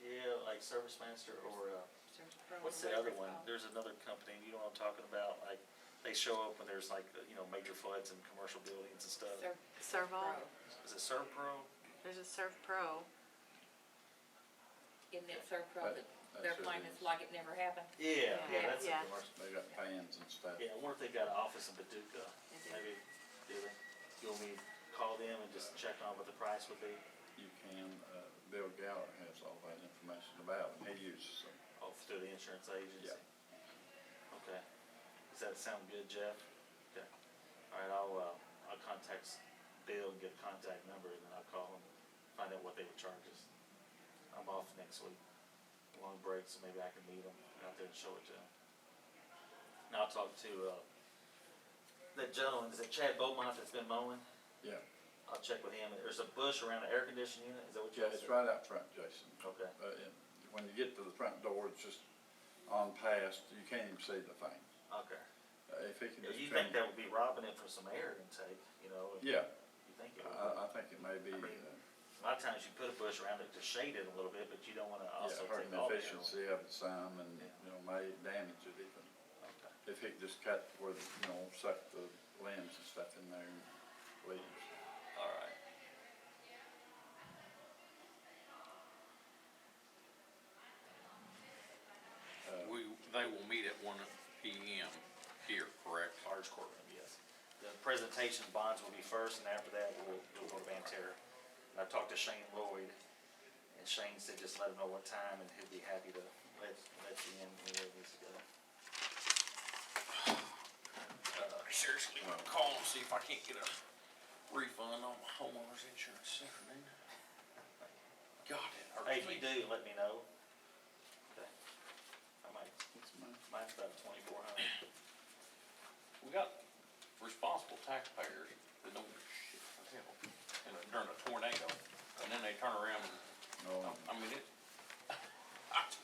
Speaker 3: yeah, like Service Master or,
Speaker 1: Service Pro.
Speaker 3: what's the
Speaker 1: whatever
Speaker 3: other
Speaker 1: it's
Speaker 3: one?
Speaker 1: called.
Speaker 3: There's another company, you know what I'm talking about, like, they show up when there's like, major floods in commercial buildings and stuff.
Speaker 6: Serval,
Speaker 3: Is it Servpro?
Speaker 6: there's a Serv Pro.
Speaker 1: Isn't it Serve Pro that
Speaker 4: That's
Speaker 1: they're
Speaker 4: who it
Speaker 1: playing
Speaker 4: is.
Speaker 1: it's like it never happened?
Speaker 3: Yeah,
Speaker 6: Yeah,
Speaker 3: that's a
Speaker 6: yeah.
Speaker 3: commercial.
Speaker 4: They got fans and stuff.
Speaker 3: Yeah, I wonder if they got an office in Paducah,
Speaker 1: They do.
Speaker 3: maybe, do they? You want me to call them and just check on what the price would be?
Speaker 4: You can, Bill Gower has all that information about it, he uses them.
Speaker 3: Oh, through the insurance agency?
Speaker 4: Yeah.
Speaker 3: Okay. Does that sound good, Jeff? Okay. All right, I'll contact Bill and get a contact number, and then I'll call him, find out what they would charge us. I'm off next week, long break, so maybe I can meet him out there and show it to him. Now I'll talk to, that gentleman, is it Chad Beaumont that's been mowing?
Speaker 4: Yeah,
Speaker 3: I'll check with him. There's a bush around the air conditioning unit, is that what you
Speaker 4: yeah,
Speaker 3: said?
Speaker 4: it's right out front, Jason.
Speaker 3: Okay.
Speaker 4: And when you get to the front door, it's just on past, you can't even see the thing.
Speaker 3: Okay.
Speaker 4: If he can just.
Speaker 3: You
Speaker 4: turn-
Speaker 3: think that would be robbing it for some air intake, you know?
Speaker 4: Yeah,
Speaker 3: You think it would?
Speaker 4: I think it may be,
Speaker 3: A lot of times you put a bush around it to shade it a little bit, but you don't wanna also
Speaker 4: yeah, hurting
Speaker 3: take
Speaker 4: the
Speaker 3: all the air away.
Speaker 4: efficiency of it some and, may damage it even.
Speaker 3: Okay.
Speaker 4: If he could just cut where, suck the limbs and stuff in there and leaves.
Speaker 3: All right.
Speaker 2: They will meet at 1 PM here, correct?
Speaker 3: Large courtroom, yes. The presentation bonds will be first, and after that, we'll go to Van Terra. And I talked to Shane Lloyd, and Shane said just let him know what time, and he'll be happy to let you in whenever he needs to go.
Speaker 2: Seriously, I'm gonna call and see if I can't get a refund on my homeowner's insurance this afternoon. God, it hurts
Speaker 3: Hey, if
Speaker 2: me.
Speaker 3: you do, let me know. Okay.
Speaker 4: What's mine?
Speaker 3: Mine's about 2,400.
Speaker 2: We got responsible taxpayers that don't do shit for hell. And during a tornado, and then they turn around and,
Speaker 4: No,
Speaker 2: I mean,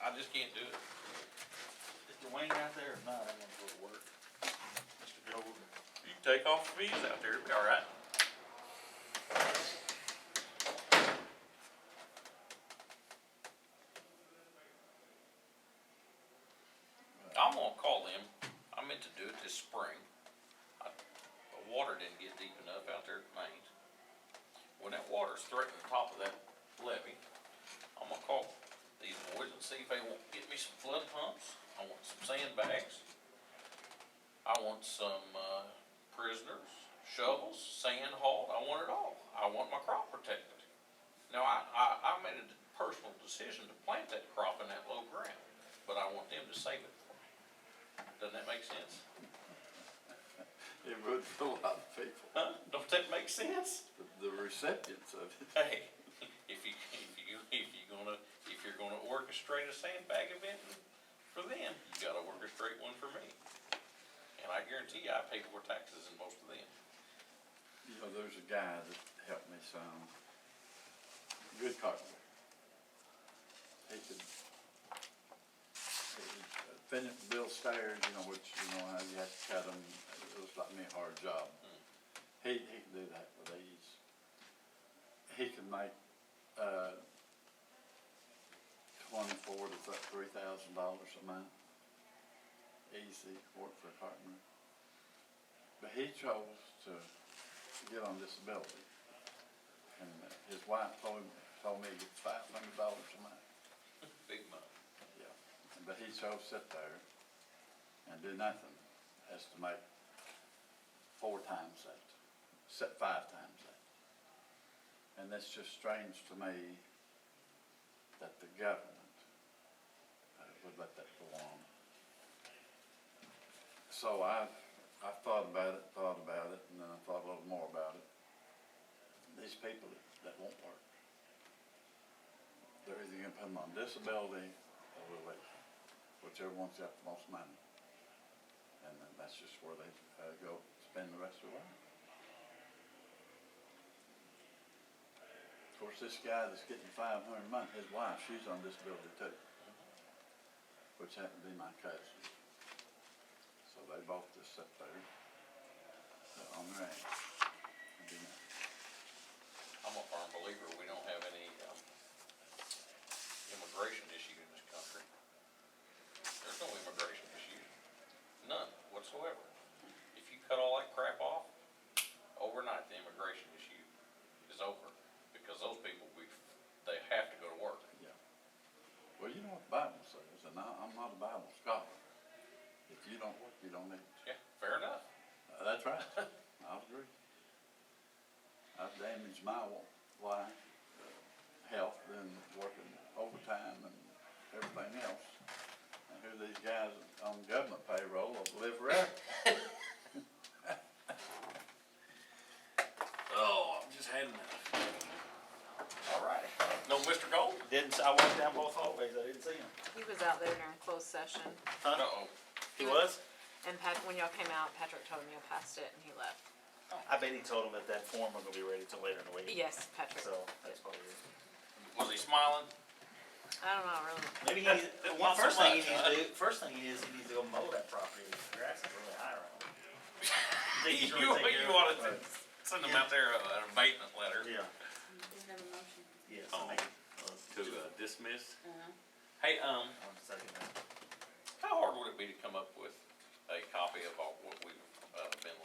Speaker 2: I just can't do it.
Speaker 3: Is Dwayne out there or not? I'm gonna go to work. Mr. Golden.
Speaker 2: You can take off the fees out there, it'll be all right. I'm gonna call them. I meant to do it this spring. The water didn't get deep enough out there at Main. When that water's threatening the top of that levee, I'm gonna call these boys and see if they won't get me some flood pumps. I want some sandbags. I want some, prisoners, shovels, sand hauled. I want it all. I want my crop protected. Now, I made a personal decision to plant that crop in that low ground, but I want them to save it for me. Doesn't that make sense?
Speaker 4: it would for a lot of people,
Speaker 2: Huh? Don't that make sense?
Speaker 4: the recipients of it.
Speaker 2: Hey, if you're gonna orchestrate a sandbag event for them, you gotta orchestrate one for me. And I guarantee you, I pay more taxes than most of them.
Speaker 4: There's a guy that helped me some, good carpenter. He could, build stairs, which, how you have to cut them, it was like me a hard job. He can do that with ease. He can make, $24,000 to $3,000 a month. Easy work for a carpenter. But he chose to get on disability. And his wife told me he gets $500 a month.
Speaker 2: Big money.
Speaker 4: Yeah. But he chose to sit there and do nothing as to make 4 times that, 5 times that. And that's just strange to me that the government would let that go on. So I I thought about it, and then I thought a little more about it. These people that won't work, they're either gonna put them on disability or relief, whichever one's got the most money. And then that's just where they go spend the rest of their life. Of course, this guy that's getting $500 a month, his wife, she's on disability too, which happened to be my cousin. So they both just sit there on their ass. and do nothing.
Speaker 2: I'm a firm believer we don't have any, immigration issue in this country. There's no immigration issue, none whatsoever. If you cut all that crap off, overnight the immigration issue is over, because those people, they have to go to work.
Speaker 4: Yeah. Well, you know what the Bible says, and I'm not a Bible scholar. If you don't work, you don't eat.
Speaker 2: Yeah, fair enough.
Speaker 4: That's right. I agree. I've damaged my life, health, and working overtime and everything else. And who these guys on government payroll will live forever.
Speaker 2: Oh, I've just had enough.
Speaker 3: All righty.
Speaker 2: No, Mr. Gold?
Speaker 3: I walked down both hallways, I didn't see him.
Speaker 11: He was out there during closed session,
Speaker 3: Huh?
Speaker 2: Uh-oh.
Speaker 3: He was?
Speaker 11: and when y'all came out, Patrick told him y'all passed it, and he left.
Speaker 3: I bet he told him that form wasn't gonna be ready till later in the week.
Speaker 11: Yes, Patrick.
Speaker 3: So, that's probably it.
Speaker 2: Was he smiling?
Speaker 11: I don't know, really.
Speaker 3: Maybe he,
Speaker 2: Not so
Speaker 3: first thing he
Speaker 2: much,
Speaker 3: needs to do, first thing he needs to go mow that property, the grass is really high around it. Think he's
Speaker 2: You
Speaker 3: really taking care of
Speaker 2: ought to
Speaker 3: it?
Speaker 2: send them out there an abatement letter.
Speaker 3: Yeah,
Speaker 1: You have a motion?
Speaker 3: yes,
Speaker 2: Oh.
Speaker 3: I mean,
Speaker 2: To dismiss?
Speaker 1: Uh-huh.
Speaker 2: Hey,
Speaker 3: I'm second that.
Speaker 2: how hard would it be to come up with a copy of all what we've been